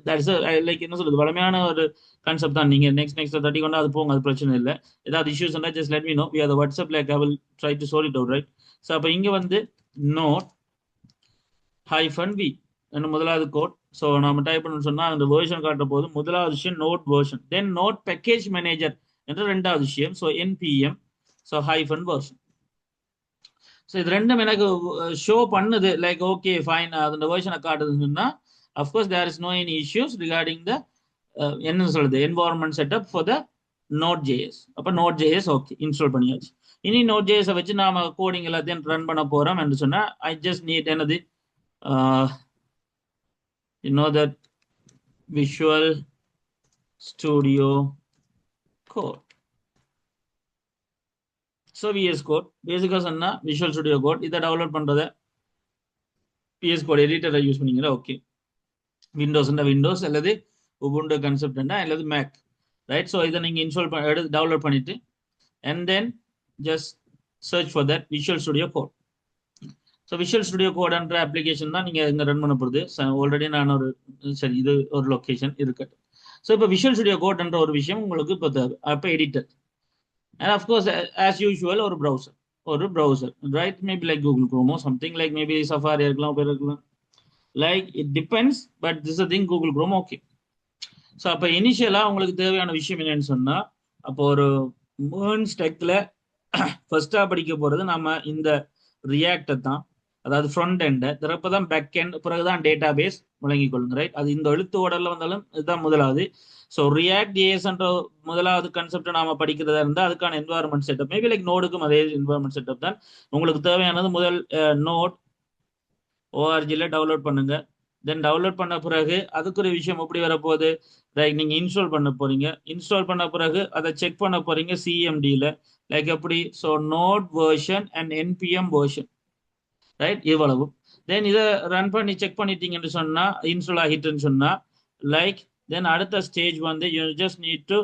தட்ஸ் லைக் என்ன சொல்றது, வளமையான ஒரு கான்செப்ட் தான். நீங்க நெக்ஸ்ட் தட்டி கொண்டு அது போங்க, அது பிரச்சனை இல்லை. ஏதாவது இஷ்யூஸ் இருந்தா just let me know, we are the WhatsApp, like I will try to solve it out. Right. So அப்போ இங்க வந்து நோட் -v என்ன முதலாவது கோட். ஸோ நம்ம டைப் பண்ணணும்னு சொன்னா அந்த வேர்ஷன் காட்டுற போது முதலாவது விஷயம் node version, then node package manager என்ற ரெண்டாவது விஷயம். So NPM, so -version. So இது ரெண்டும் எனக்கு ஷோ பண்ணுது லைக் ஓகே ஃபைன், அந்த வேர்ஷனை காட்டுதுன்னா of course there is no any issues regarding the என்ன சொல்றது environment setup for the Node.js. அப்போ Node.js ஓகே இன்ஸ்டால் பண்ணியாச்சு. இனி Node.js வச்சு நாம கோடிங் எல்லாத்தையும் ரன் பண்ண போறோம் என்று சொன்னா ஐ ஜஸ்ட் நீட் என்னது you know that Visual Studio Code. So VS Code பேசிக்கா சொன்னா Visual Studio Code இதை டவுன்லோட் பண்றத VS Code எடிட்டரை யூஸ் பண்ணீங்களா ஓகே. விண்டோஸ் அல்லது உபுண்டு கான்செப்ட் அல்லது மேக். ரைட். ஸோ இதை நீங்க இன்ஸ்டால் டவுன்லோட் பண்ணிட்டு and then just search for that Visual Studio Code. So Visual Studio கோடுன்ற அப்ளிகேஷன் தான் நீங்கள் இங்கே ரன் பண்ண போகுது. ஆல்ரெடி நான் ஒரு சரி இது ஒரு லொக்கேஷன் இருக்கட்டும். ஸோ இப்போ விஷுவல் ஸ்டுடியோ கோட்ன்ற ஒரு விஷயம் உங்களுக்கு இப்போ தேவை. அப்போ editor and of course as usual ஒரு browser right, maybe like Google குரோமோ சம்திங் லைக் மேபி சஃபாரி இருக்கலாம், பேர் இருக்கலாம், like it depends. But this a thing Google Chrome okay. So அப்போ இனிஷியலாக உங்களுக்கு தேவையான விஷயம் என்னன்னு சொன்னால், அப்போ ஒரு MERN ஸ்டெக்கில் ஃபர்ஸ்டா படிக்க போறது நம்ம இந்த ரியாக்டை தான், அதாவது ஃப்ரண்ட் எண்டை திறப்பதான் பேக் எண்ட், பிறகுதான் டேட்டா பேஸ் முழங்கிக் கொள்ளுங்க ரைட். அது இந்த எழுத்து ஓடல வந்தாலும் இதுதான் முதலாவது. ஸோ ரியாக்ட் ஏஎஸ்ன்ற முதலாவது கான்செப்டை நாம படிக்கிறதா இருந்தால் அதுக்கான என்வாரன்மெண்ட் செட்டப் மேபி லைக் நோடுக்கும் அதே என்வாரன்மெண்ட் செட்டப் தான். உங்களுக்கு தேவையானது முதல் நோட் ஓஆர்ஜியில் டவுன்லோட் பண்ணுங்க. தென் டவுன்லோட் பண்ண பிறகு அதுக்கு ஒரு விஷயம் எப்படி வரப்போகுது, லைக் நீங்கள் இன்ஸ்டால் பண்ண போறீங்க. இன்ஸ்டால் பண்ண பிறகு அதை செக் பண்ண போறீங்க சிஎம்டியில், லைக் எப்படி. So Node version and NPM version right, இவ்வளவு. தென் இதை ரன் பண்ணி செக் பண்ணிட்டீங்கன்னு சொன்னா, இன்ஸ்டால் ஆகிட்டுன்னு சொன்னா, லைக் தென் அடுத்த ஸ்டேஜ் வந்து you just need to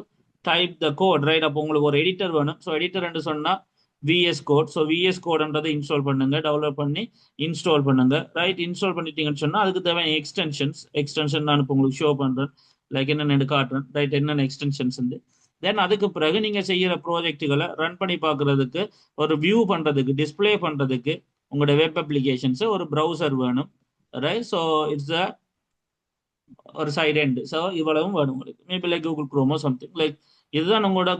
type the code right. அப்போ உங்களுக்கு ஒரு எடிட்டர் வேணும். ஸோ எடிட்டர் சொன்னா விஎஸ் கோட். ஸோ விஎஸ் கோட்ன்றதை இன்ஸ்டால் பண்ணுங்க, டெவலப் பண்ணி இன்ஸ்டால் பண்ணுங்க ரைட். இன்ஸ்டால் பண்ணிட்டீங்கன்னு சொன்னா அதுக்கு தேவையான எக்ஸ்டென்ஷன் நான் இப்போ உங்களுக்கு ஷோ பண்றேன், லைக் என்னென்னு காட்டுறேன் ரைட், என்னென்ன எக்ஸ்டென்ஷன்ஸ். தென் அதுக்கு பிறகு நீங்க செய்யற ப்ராஜெக்டுகளை ரன் பண்ணி பார்க்கறதுக்கு, ஒரு வியூ பண்றதுக்கு, டிஸ்பிளே பண்றதுக்கு உங்களோட வெப் அப்ளிகேஷன்ஸ் ஒரு ப்ரௌசர் வேணும் ரைட். ஸோ இட்ஸ் அ ஒரு சைட் எண்ட். ஸோ இவ்வளவும் வேணும் உங்களுக்கு, மேபி லைக் கூகுள் குரோமோ சம்திங் லைக். இதுதான் உங்களோட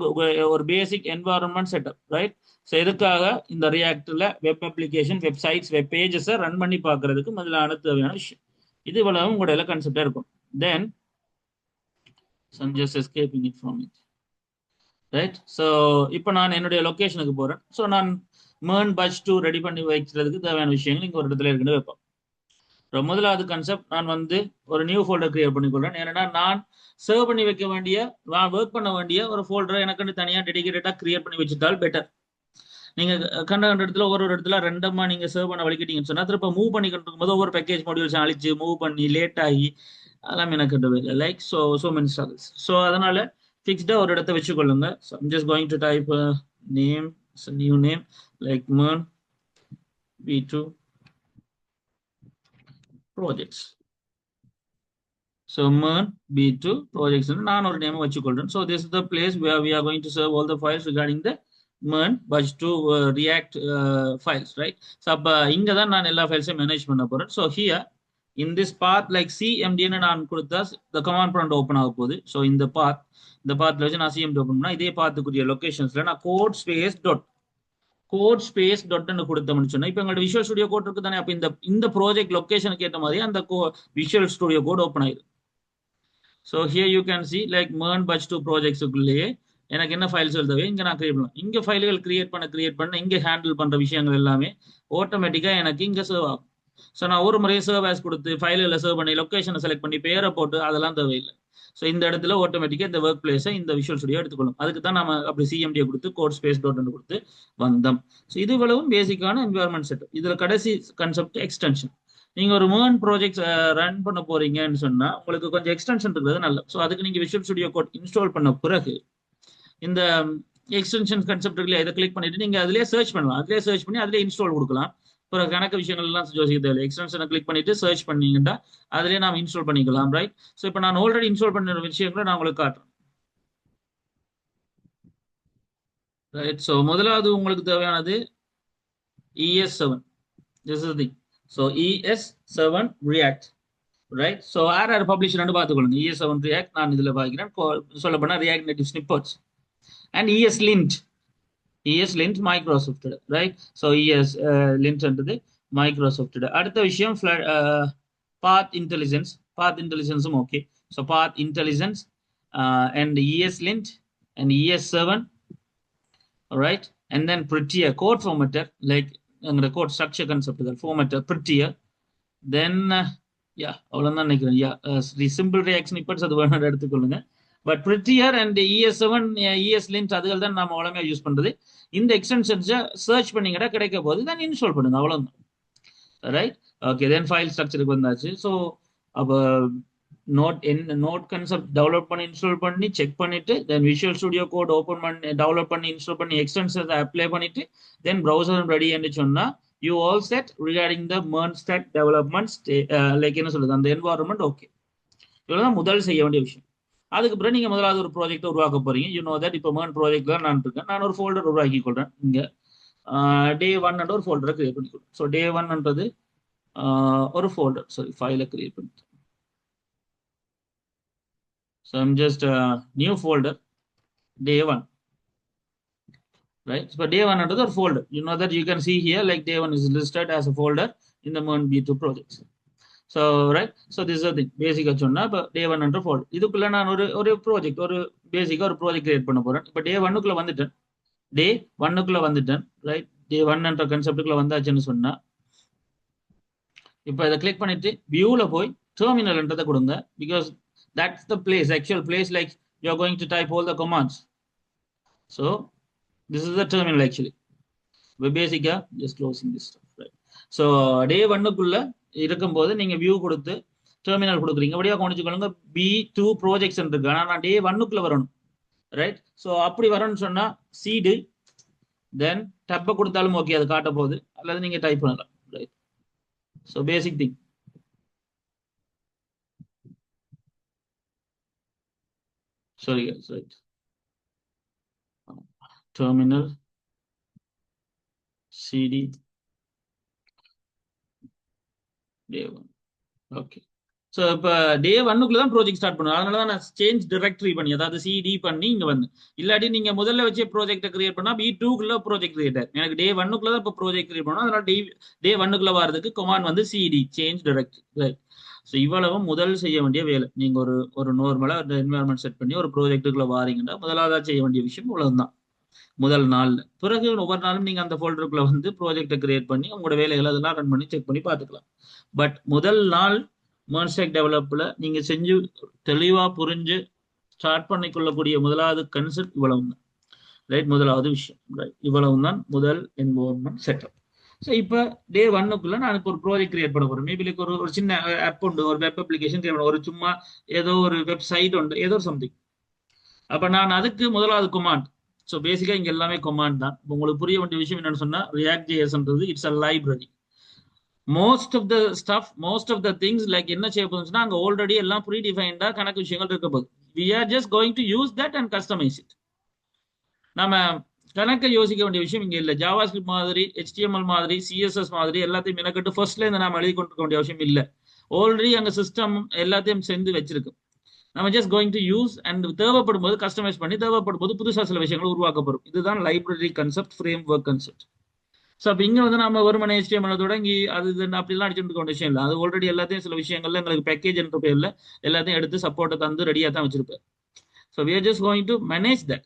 ஒரு basic environment setup right. So இதுக்காக இந்த ரியாக்டில் வெப் அப்ளிகேஷன், வெப்சைட்ஸ், வெப் பேஜஸை ரன் பண்ணி பார்க்கறதுக்கு முதலான தேவையான விஷயம் இது. இவ்வளவும் உங்களோட எல்லாம் கான்செப்டாக இருக்கும். தென் some just escaping it from it right. So இப்போ நான் என்னுடைய லொக்கேஷனுக்கு போகிறேன். ஸோ நான் MERN batch 2 ரெடி பண்ணி வைக்கிறதுக்கு தேவையான விஷயங்கள் இங்கே ஒரு இடத்துல இருக்குன்னு வைப்பேன். முதலாவது கான்செப்ட், நான் வந்து ஒரு நியூ ஃபோல்டர் கிரியேட் பண்ணிக்கொள்றேன். ஏன்னா நான் சர்வ் பண்ணி வைக்க வேண்டிய, நான் ஒர்க் பண்ண வேண்டிய ஒரு ஃபோல்டரை எனக்கு தனியாக டெடிகேட்டடாக கிரியேட் பண்ணி வச்சுட்டால் பெட்டர். நீங்க கண்ட இடத்துல ஒரு இடத்துல ரெண்டமா நீங்க சர்வ் பண்ண வலிக்கிட்டீங்கன்னு சொன்னா திருப்ப மூவ் பண்ணிக்கிட்டு இருக்கும்போது ஒவ்வொரு பேக்கேஜ் மாடியூல்ஸ் அழிச்சு மூவ் பண்ணி லேட் ஆகி அதெல்லாம் எனக்கு இல்லை like so many struggles. So அதனால ஃபிக்ஸ்டா ஒரு இடத்த வச்சுக்கொள்ளுங்க. So I'm just going to type name, new name like MERN V2 projects. So MERN B2 projects நான் ஒரு name வச்சுக்கொள்றேன். So this is the place where we are going to serve all the files regarding the MERN batch 2 React files, right? So அப்ப இங்க தான் நான் எல்லா ஃபைல்ஸையும் manage பண்ண போறேன். So here in this path like cmd ன்னு நான் கொடுத்தா the command prompt ஓபன் ஆக போகுது. So இந்த பாத்ல வச்சு நான் cmd ஓபன் பண்ணா இதே பாத்துக்குரிய லொகேஷன்ஸ்ல நான் கோட் ஸ்பேஸ் டாட்னு கொடுத்தோம்னு சொன்னா இப்போ எங்களோட விஷுவல் ஸ்டுடியோ கோட் இருக்கு தானே. அப்ப இந்த ப்ராஜெக்ட் லொகேஷனுக்கு ஏற்ற மாதிரி அந்த விஷுவல் ஸ்டுடியோ கோட் ஓப்பன் ஆயிடும். So here you can see like MERN batch 2 ப்ராஜெக்ட்ஸுக்குள்ளேயே எனக்கு என்ன ஃபைல்ஸ் எழுதவே இங்கே நான் கிரியேட் பண்ணலாம். இங்கே ஃபைல்கள் கிரியேட் பண்ண இங்கே ஹேண்டில் பண்ணுற விஷயங்கள் எல்லாமே ஆட்டோமேட்டிக்காக எனக்கு இங்கே சர்வ் ஆகும். ஸோ நான் ஒரு முறையே சர்வ் ஆஸ் கொடுத்து ஃபைல்களை சர்வ் பண்ணி லொக்கேஷனை செலக்ட் பண்ணி பேரை போட்டு அதெல்லாம் தேவையில்லை. ஸோ இந்த இடத்துல ஆட்டோமேட்டிக்காக இந்த ஒர்க் பிளேஸை இந்த விஷுவல் ஸ்டுடியோ எடுத்துக்கணும். அதுக்கு தான் நம்ம அப்படி சிஎம்டியை கொடுத்து கோட் ஸ்பேஸ் டாட்னு கொடுத்து வந்தோம். ஸோ இது இவ்வளவும் பேசிக்கான என்வாயர்மெண்ட் செட்டப். இதில் கடைசி கான்செப்ட் எக்ஸ்டென்ஷன். நீங்க ஒரு MERN ப்ராஜெக்ட் ரன் பண்ண போறீங்கன்னு சொன்னா உங்களுக்கு கொஞ்சம் எக்ஸ்டென்ஷன் இருக்கிறது நல்லது. ஸோ அதுக்கு நீங்க விஷுவல் ஸ்டுடியோ கோட் இன்ஸ்டால் பண்ண பிறகு இந்த எக்ஸ்டென்ஷன் கான்செப்ட் இதை கிளிக் பண்ணிட்டு நீங்க அதிலே சர்ச் பண்ணலாம். அதிலே சர்ச் பண்ணி அதிலே இன்ஸ்டால் கொடுக்கலாம். பிறகு கணக்கு விஷயங்கள் எல்லாம் யோசிக்க தேவை. எக்ஸ்டென்ஷனை கிளிக் பண்ணிட்டு சர்ச் பண்ணீங்கன்னா அதிலே நாம் இன்ஸ்டால் பண்ணிக்கலாம் ரைட். ஸோ இப்போ நான் ஆல்ரெடி இன்ஸ்டால் பண்ண விஷயங்களை நான் உங்களுக்கு காட்டுறேன் ரைட். ஸோ முதலாவது உங்களுக்கு தேவையானது ES7. This is the so ES7 React right. So RR publisher ரெண்டு பார்த்துக்கொள்ளுங்க. ES7 React நான் இதுல பார்க்கிறேன். சொல்ல போனா React Native Snippets and ESLint Microsoft right. So ESLint என்றது Microsoft. அடுத்த விஷயம் path intelligence okay. So path intelligence and ESLint and ES7 right. And then prettier code formatter like code structure concept formatter prettier. Then அவ்வளவுதான் நினைக்கிறேன். Simple React snippets அது வேணும் எடுத்துக்கொள்ளுங்க. But prettier and ES7 ESLint அதுகள் தான் நாம வளமையா use பண்றது. இந்த எக்ஸ்டென்ஷன்ஸை சர்ச் பண்ணீங்கன்னா கிடைக்க போது தான் இன்ஸ்டால் பண்ணுங்க, அவ்வளவுதான் ரைட். ஓகே, தென் ஃபைல் ஸ்ட்ரக்சருக்கு வந்தாச்சு. ஸோ அப்போ நோட் கான்செப்ட் டெவலப் பண்ணி இன்ஸ்டால் பண்ணி செக் பண்ணிட்டு தென் விஷுவல் ஸ்டுடியோ கோட் ஓப்பன் பண்ணி டெவலப் பண்ணி இன்ஸ்டால் பண்ணி எக்ஸ்டென்ஷன் அப்ளை பண்ணிட்டு தென் ப்ரௌசர் ரெடி என்று சொன்னா you all set regarding the MERN stack development like என்ன சொல்றது அந்த environment okay. இவ்வளவுதான் முதல் செய்ய வேண்டிய விஷயம். அதுக்கு பிறகு நீங்க முதலாவது ஒரு ப்ராஜெக்ட் உருவாக்க போறீங்க. யூ நோ தட் இப்போ MERN ப்ராஜெக்ட்ல நான் இருக்கேன். நான் ஒரு ஃபோல்டர் உருவாக்கி கொள்றேன். இங்க டே 1 என்ற ஒரு ஃபோல்டரை கிரியேட் பண்ணிக்கொள்றேன். ஸோ டே 1ன்றது ஒரு ஃபோல்டர், சாரி ஃபைலை கிரியேட் பண்ணிட்டேன். So I'm just new folder day 1, right? So day 1 under the folder, you know that you can see here like day 1 is listed as a folder in the MERN B2 projects. So right, so this is the thing basic சொன்னா இப்போ day 1 under folder. இதுக்குள்ள நான் ஒரு project ஒரு பேசிக்கா ஒரு project create பண்ண போறேன். இப்போ day 1க்குள்ள வந்துட்டேன், day 1க்குள்ள வந்துட்டேன், ரைட்? day 1 என்ற கான்செப்ட்டுக்குள்ள வந்தாச்சுன்னு சொன்னா இப்போ இதை கிளிக் பண்ணிட்டு வியூல போய் டெர்மினல்ன்றதை கொடுங்க. Because that's the place, actual place, like you are going to type all the commands. So this is the terminal actually. Basically just closing this stuff, right? So day 1க்குள்ள இருக்கும்போது நீங்க வியூ கொடுத்து terminal கொடுக்குறீங்க. அப்படியே கவனிச்சுக்கொள்ளுங்க, B2 projects இருக்கு. ஆனா நான் day 1க்குள்ள வரணும், right? So அப்படி வரணும்னு சொன்னா சீடு தென் டப்பை கொடுத்தாலும் ஓகே, அது காட்ட போகுது, அல்லது நீங்க டைப் பண்ணலாம், right? So basic thing. Sorry guys, right? Terminal cd day 1. Okay. So இப்போ day 1க்குள்ள தான் ப்ராஜெக்ட் ஸ்டார்ட் பண்ணுவோம். அதனால தான் நான் சேஞ்ச் டைரக்டரி பண்ணி, அதாவது சிடி பண்ணி இங்கே வந்து. இல்லாட்டி நீங்க முதல்ல வச்சு ப்ராஜெக்டை கிரியேட் பண்ணா B2க்குள்ள ப்ராஜெக்ட் கிரியேட் ஆகும். எனக்கு day 1க்குள்ள தான் இப்போ ப்ராஜெக்ட் கிரியேட் பண்ணணும். அதனால day 1க்குள்ள வரதுக்கு கமாண்ட் வந்து CD change directory, right? So இவ்வளவு முதல் செய்ய வேண்டிய வேலை. நீங்க ஒரு நார்மலா ஒரு என்வரன்மெண்ட் செட் பண்ணி ஒரு ப்ராஜெக்ட்டுக்குள்ள வாரீங்கன்னா முதலாவதா செய்ய வேண்டிய விஷயம் இவ்வளவுதான் முதல் நாள்ல. பிறகு ஒவ்வொரு நாளும் நீங்க அந்த ஃபோல்டருக்குள்ள வந்து ப்ராஜெக்டை கிரியேட் பண்ணி உங்களோட வேலைகள் அதெல்லாம் ரன் பண்ணி செக் பண்ணி பார்த்துக்கலாம். பட் முதல் நாள் MERN stack டெவலப்ல நீங்க செஞ்சு தெளிவா புரிஞ்சு ஸ்டார்ட் பண்ணிக்கொள்ளக்கூடிய முதலாவது கன்செப்ட் இவ்வளவு தான், ரைட்? முதலாவது விஷயம், ரைட்? இவ்வளவு தான் முதல் என்வரன்மெண்ட் செட்டப். ஸோ இப்போ day 1க்குள்ள நான் இப்போ ஒரு ப்ராஜெக்ட் கிரியேட் பண்ண போறேன். மேபி லைக் ஒரு சின்ன ஆப் உண்டு, ஒரு வெப் அப்ளிகேஷன் கிரியேட் பண்ண, ஒரு சும்மா ஏதோ ஒரு வெப்சைட் உண்டு, ஏதோ சம்திங். அப்ப நான் அதுக்கு முதலாவது கொமாண்ட். ஸோ பேசிக்கா இங்க எல்லாமே கொமாண்ட் தான். உங்களுக்கு புரிய வேண்டிய விஷயம் என்னன்னு சொன்னா React.jsன்றது it's a library. Most of the stuff, most of the things like என்ன செய்ய போகுதுன்னா அங்க ஆல்ரெடி எல்லாம் ப்ரீ டிஃபைன்டா கணக்கு விஷயங்கள் இருக்க போகுது. We are just going to use that and customize it. நம்ம கணக்க யோசிக்க வேண்டிய விஷயம் இங்க இல்ல. ஜாவா ஸ்கிரிப்ட் மாதிரி, HTML மாதிரி, CSS மாதிரி எல்லாத்தையும் மெனக்கட்டு ஃபர்ஸ்ட்ல இருந்து நாம எழுதி கொண்டு வேண்டிய அவசியம் இல்லை. ஆல்ரெடி அங்க சிஸ்டம் எல்லாத்தையும் சேர்ந்து வச்சிருக்கு. நம்ம just going to use and தேவைப்படும் போது கஸ்டமைஸ் பண்ணி, தேவைப்படும் போது புதுசா சில விஷயங்கள் உருவாக்கப்படும். இதுதான் library concept, frame work concept. So அப்போ இங்க வந்து நம்ம வெறுமனே HTML தொடங்கி அது அப்படிலாம் அடிச்சுட்டு இருக்க விஷயம் இல்லை. அது ஆல்ரெடி எல்லாத்தையும் சில விஷயங்கள்ல எங்களுக்கு பேக்கேஜ் என்ற பேர்ல எல்லாத்தையும் எடுத்து சப்போர்ட்டை தந்து ரெடியா தான் வச்சிருப்பேன். So we are just going to manage that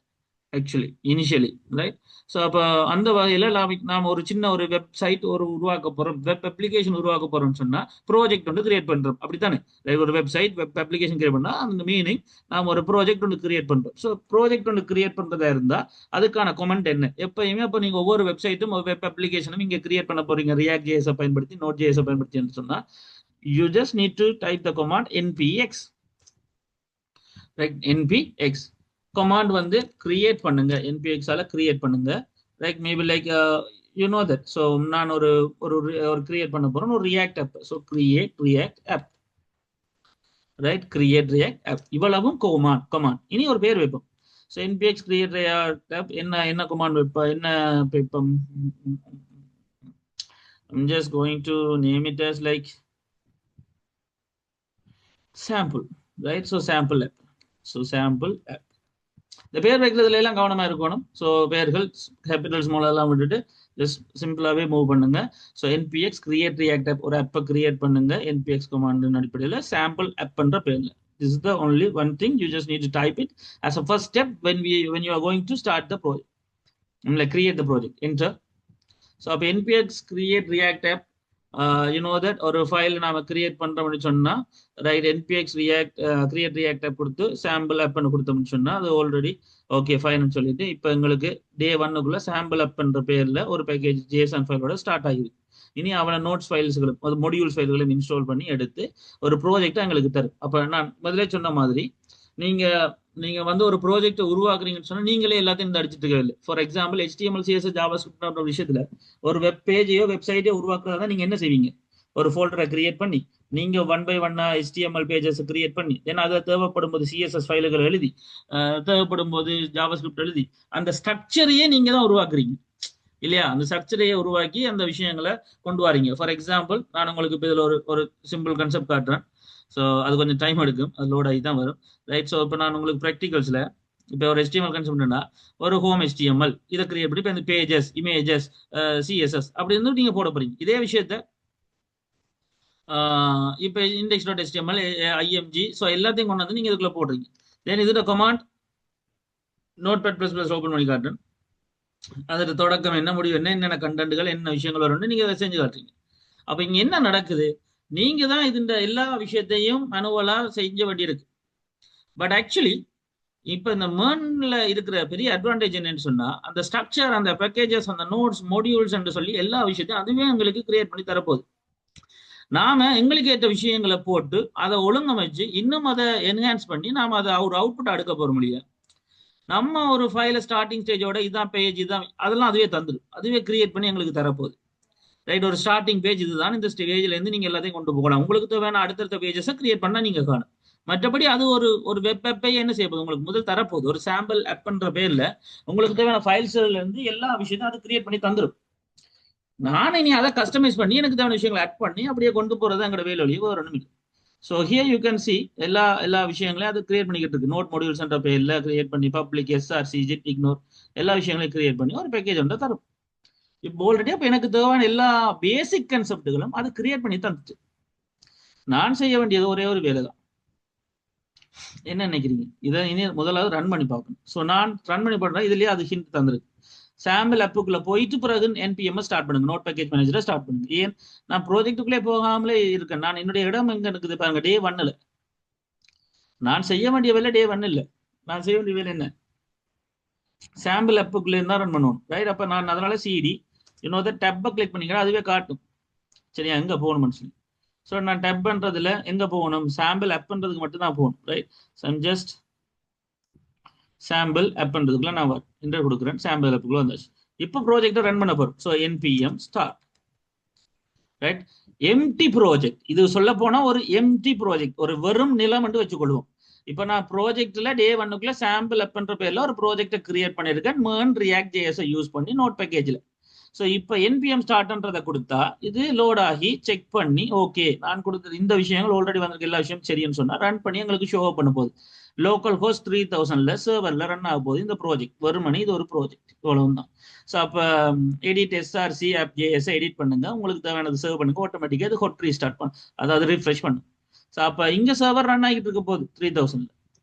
actually initially, right? So அப்போ அந்த வகையில நாம ஒரு சின்ன ஒரு வெப்சைட் உருவாக்க போறோம், வெப் அப்ளிகேஷன் உருவாக்க போறோம்னு சொன்னா ப்ராஜெக்ட் வந்து கிரியேட் பண்றோம், அப்படித்தானே? ஒரு வெப்சைட் வெப் அப்ளிகேஷன் கிரியேட் பண்ணா அந்த மீனிங் நாம ஒரு ப்ராஜெக்ட் ஒன்று கிரியேட் பண்றோம். ஸோ ப்ராஜெக்ட் ஒன்று கிரியேட் பண்றதா இருந்தா அதுக்கான கமெண்ட் என்ன? எப்பயுமே அப்போ நீங்க ஒவ்வொரு வெப்சைட்டும் வெப் அப்ளிகேஷனும் இங்க கிரியேட் பண்ண போறீங்க React.js பயன்படுத்தி, Node.js பயன்படுத்தி சொன்னா you just need to type the command npx, right? npx command வந்து கிரியேட் பண்ணுங்க, npx ஆல கிரியேட் பண்ணுங்க, right? Maybe like you know that. So நான் ஒரு கிரியேட் பண்ண போறேன் ஒரு React app. So create React app, right? Create React app. இவ்வளவும் கமாண்ட். இனி ஒரு பேர் வைப்போம். So npx create React app என்ன கமாண்ட் வைப்போம், என்ன வைப்போம்? I'm just going to name it as like sample, right? So sample app. So sample app. இந்த பேர் வைக்கிறதுல எல்லாம் கவனமா இருக்கணும். ஸோ பேர்கள் கேபிட்டல்ஸ் மூலம் எல்லாம் விட்டுட்டு ஜஸ்ட் சிம்பிளாவே மூவ் பண்ணுங்க. So npx create React app ஒரு ஆப்பை கிரியேட் பண்ணுங்க npx கமாண்டின் அடிப்படையில் சாம்பிள் ஆப் பண்ற பேர்ல. This is the only one thing you just need to type it as a first step when you are going to start the project, like create the project. Enter. So அப்போ npx create react app, you know that ஒரு file நாம create பண்றோம்னு சொன்னா, right? npx create React app கொடுத்து sample ஆப்னு கொடுத்தோம்னு சொன்னா அது ஆல்ரெடி ஓகே ஃபைன்னு சொல்லிட்டு இப்போ எங்களுக்கு day 1க்குள்ள சாம்பிள் ஆப்ன்ற பேர்ல ஒரு பேக்கேஜ் JSON ஃபைலோட ஸ்டார்ட் ஆகிருக்கு. இனி அவனை நோட்ஸ் ஃபைல்ஸ்களும் அது மொடியூல்ஸ் ஃபைல்களையும் இன்ஸ்டால் பண்ணி எடுத்து ஒரு ப்ராஜெக்டை எங்களுக்கு தரும். அப்போ நான் முதலே சொன்ன மாதிரி நீங்க நீங்க வந்து ஒரு ப்ராஜெக்ட் உருவாக்குறீங்கன்னு சொன்னா நீங்களே எல்லாத்தையும் இந்த அடிச்சிட்டு இருக்கவே இல்லை. For example HTML CSS JavaScript விஷயத்துல ஒரு வெப் பேஜையோ வெப்சைட்டோ உருவாக்குறதா நீங்க என்ன செய்வீங்க? ஒரு ஃபோல்டரை கிரியேட் பண்ணி நீங்க ஒன் பை ஒன்னா HTML பேஜஸ் கிரியேட் பண்ணி தென் அதை தேவைப்படும் போது CSS ஃபைல்கள் எழுதி தேவைப்படும் போது JavaScript எழுதி அந்த ஸ்ட்ரக்சரையே நீங்க தான் உருவாக்குறீங்க இல்லையா? அந்த ஸ்ட்ரக்சரையே உருவாக்கி அந்த விஷயங்களை கொண்டு வரீங்க. ஃபார் எக்ஸாம்பிள் நான் உங்களுக்கு இப்போ இதில் ஒரு சிம்பிள் கான்செப்ட் காட்டுறேன். ஸோ அது கொஞ்சம் டைம் எடுக்கும், அது லோட் ஆகி தான் வரும். ரைட். ஸோ இப்போ நான் உங்களுக்கு ப்ராக்டிகல்ஸில் இப்போ ஒரு HTML கான்செப்ட்னா ஒரு ஹோம் HTML இதை கிரியேட் பண்ணி இப்போ இந்த பேஜஸ் இமேஜஸ் CSS அப்படி இருந்து நீங்கள் போட போறீங்க. இதே விஷயத்த இப்போ index.html IMG ஸோ எல்லாத்தையும் கொண்டு வந்து நீங்கள் இதுக்குள்ள போடுறீங்க. தென் இதோட கமாண்ட் Notepad++ ஓப்பன் பண்ணி காட்டுறேன். அதோட தொடக்கம் என்ன, முடிவு என்ன, என்னென்ன கண்டென்ட்கள், என்ன விஷயங்கள் வரும்னு நீங்க அதை செஞ்சு காட்டுறீங்க. அப்ப இங்க என்ன நடக்குது? நீங்க தான் இந்த எல்லா விஷயத்தையும் மனுவலா செஞ்ச வேண்டியிருக்கு. பட் ஆக்சுவலி இப்ப இந்த MERN-ல இருக்கிற பெரிய அட்வான்டேஜ் என்னன்னு சொன்னா அந்த ஸ்ட்ரக்சர், அந்த பேக்கேஜஸ், அந்த நோட்ஸ், மாடியூல்ஸ் என்று சொல்லி எல்லா விஷயத்தையும் அதுவே எங்களுக்கு கிரியேட் பண்ணி தரப்போகுது. நாம எங்களுக்கு ஏற்ற விஷயங்களை போட்டு அதை ஒழுங்கமைச்சு இன்னும் அதை என்ஹான்ஸ் பண்ணி நாம அதை ஒரு அவுட்புட் எடுக்க போற முடியும். நம்ம ஒரு ஃபைல ஸ்டார்டிங் ஸ்டேஜோட இதான் பேஜ் இதான் அதெல்லாம் அதுவே தந்துடும், அதுவே கிரியேட் பண்ணி எங்களுக்கு தரப்போகுது. ரைட். ஒரு ஸ்டார்டிங் பேஜ் இதுதான், இந்த ஸ்டேஜ்ல இருந்து நீங்க எல்லாத்தையும் கொண்டு போகலாம். உங்களுக்கு தேவையான அடுத்தடுத்த பேஜஸை கிரியேட் பண்ணா நீங்க காணும். மற்றபடி அது ஒரு ஒரு வெப் ஆப்பை என்ன செய்ய போகுது, உங்களுக்கு முதல் தரப்போகுது. ஒரு சாம்பிள் ஆப்ன்ற பேர்ல உங்களுக்கு தேவையான ஃபைல்ஸ்ல இருந்து எல்லா விஷயத்தையும் அது கிரியேட் பண்ணி தந்துடும். நானே நீ அதை கஸ்டமைஸ் பண்ணி எனக்கு தேவையான விஷயங்களை ஆட் பண்ணி அப்படியே கொண்டு போறது எங்களோட வேலை வழியே ஒரு நிமிடம். So here you can C எல்லா விஷயங்களையும் அது கிரியேட் பண்ணிக்கிட்டு இருக்கு. நோட் மாடியூல்ஸ் என்ற பேர்ல கிரியேட் பண்ணி பப்ளிக் SRC ஜிட் இக்னோர் எல்லா விஷயங்களையும் கிரியேட் பண்ணி ஒரு பேக்கேஜ் ஒன்று தரும். இப்போ ஆல்ரெடி அப்போ எனக்கு தேவையான எல்லா பேசிக் கன்செப்டுகளும் அது கிரியேட் பண்ணி தந்துச்சு. நான் செய்ய வேண்டியது ஒரே ஒரு வேலை தான். என்ன நினைக்கிறீங்க? இதை இனி முதலாவது ரன் பண்ணி பார்க்கணும். ஸோ நான் ரன் பண்ணி பண்றேன். இதுலயே அது ஹிண்ட் தந்திருக்கு. சாம்பிள் ஆப்புக்குள்ள போயிட்டு பிறகு NPM ஸ்டார்ட் பண்ணுங்க, நோட் பேக்கேஜ் மேனேஜரை ஸ்டார்ட் பண்ணுங்க. ஏன் நான் ப்ராஜெக்டுக்குள்ளே போகாமலே இருக்கேன். நான் என்னுடைய இடம் எங்க இருக்குது பாருங்க, டே 1ல. நான் செய்ய வேண்டிய வேலை டே 1 இல்லை. நான் செய்ய வேண்டிய வேலை என்ன, சாம்பிள் ஆப்புக்குள்ளே தான் ரன் பண்ணுவோம். ரைட். அப்ப நான் அதனால CD இன்னொரு டப்பை கிளிக் பண்ணிக்கிறேன், அதுவே காட்டும் சரியா எங்க போகணும்னு சொல்லி. ஸோ நான் டப் பண்றதுல எங்க போகணும், சாம்பிள் ஆப்ன்றதுக்கு மட்டும் தான் போகணும். ரைட். ஸோ ஜஸ்ட் சாம்பிள் ஆப்ன்றதுக்குள்ள நான் என்டர் கொடுக்குறேன். சாம்பிள் ஆப்புக்குள்ள வந்தாச்சு. இப்போ ப்ராஜெக்டை ரன் பண்ண போறோம். So NPM start. Right. Empty project, இது சொல்ல போனா ஒரு எம்டி ப்ராஜெக்ட், ஒரு வெறும் நிலம் என்று வச்சுக்கொள்வோம். இப்போ நான் ப்ராஜெக்ட்ல டே 1க்குள்ள சாம்பிள் ஆப்ன்ற பேர்ல ஒரு ப்ராஜெக்டை கிரியேட் பண்ணிருக்கேன் MERN React JS யூஸ் பண்ணி நோட் பேக்கேஜ்ல. ஸோ இப்போ NPM ஸ்டார்ட்ன்றதை கொடுத்தா இது லோட் ஆகி செக் பண்ணி ஓகே நான் கொடுத்தது இந்த விஷயங்கள் ஆல்ரெடி வந்திருக்கு, எல்லா விஷயம் சரின்னு சொன்னா ரன் பண்ணி எங்களுக்கு ஷோ பண்ண போகுது. லோக்கல் ஹோஸ்ட் 3000ல சர்வர்ல ரன் ஆக போகுது இந்த ப்ராஜெக்ட். வெறுமனே இது ஒரு ப்ராஜெக்ட், இவ்வளவுதான். ஸோ அப்போ edit SRC app JS edit பண்ணுங்க, உங்களுக்கு தேவையானது சர்வ் பண்ணுங்க, ஆட்டோமேட்டிக்காக இது ஹொட் ரீஸ்டார்ட் பண்ணும், அதாவது ரிஃப்ரெஷ் பண்ணும். ஸோ அப்போ இங்க சர்வர் ரன் ஆகிட்டு இருக்க போகுது 3000ல.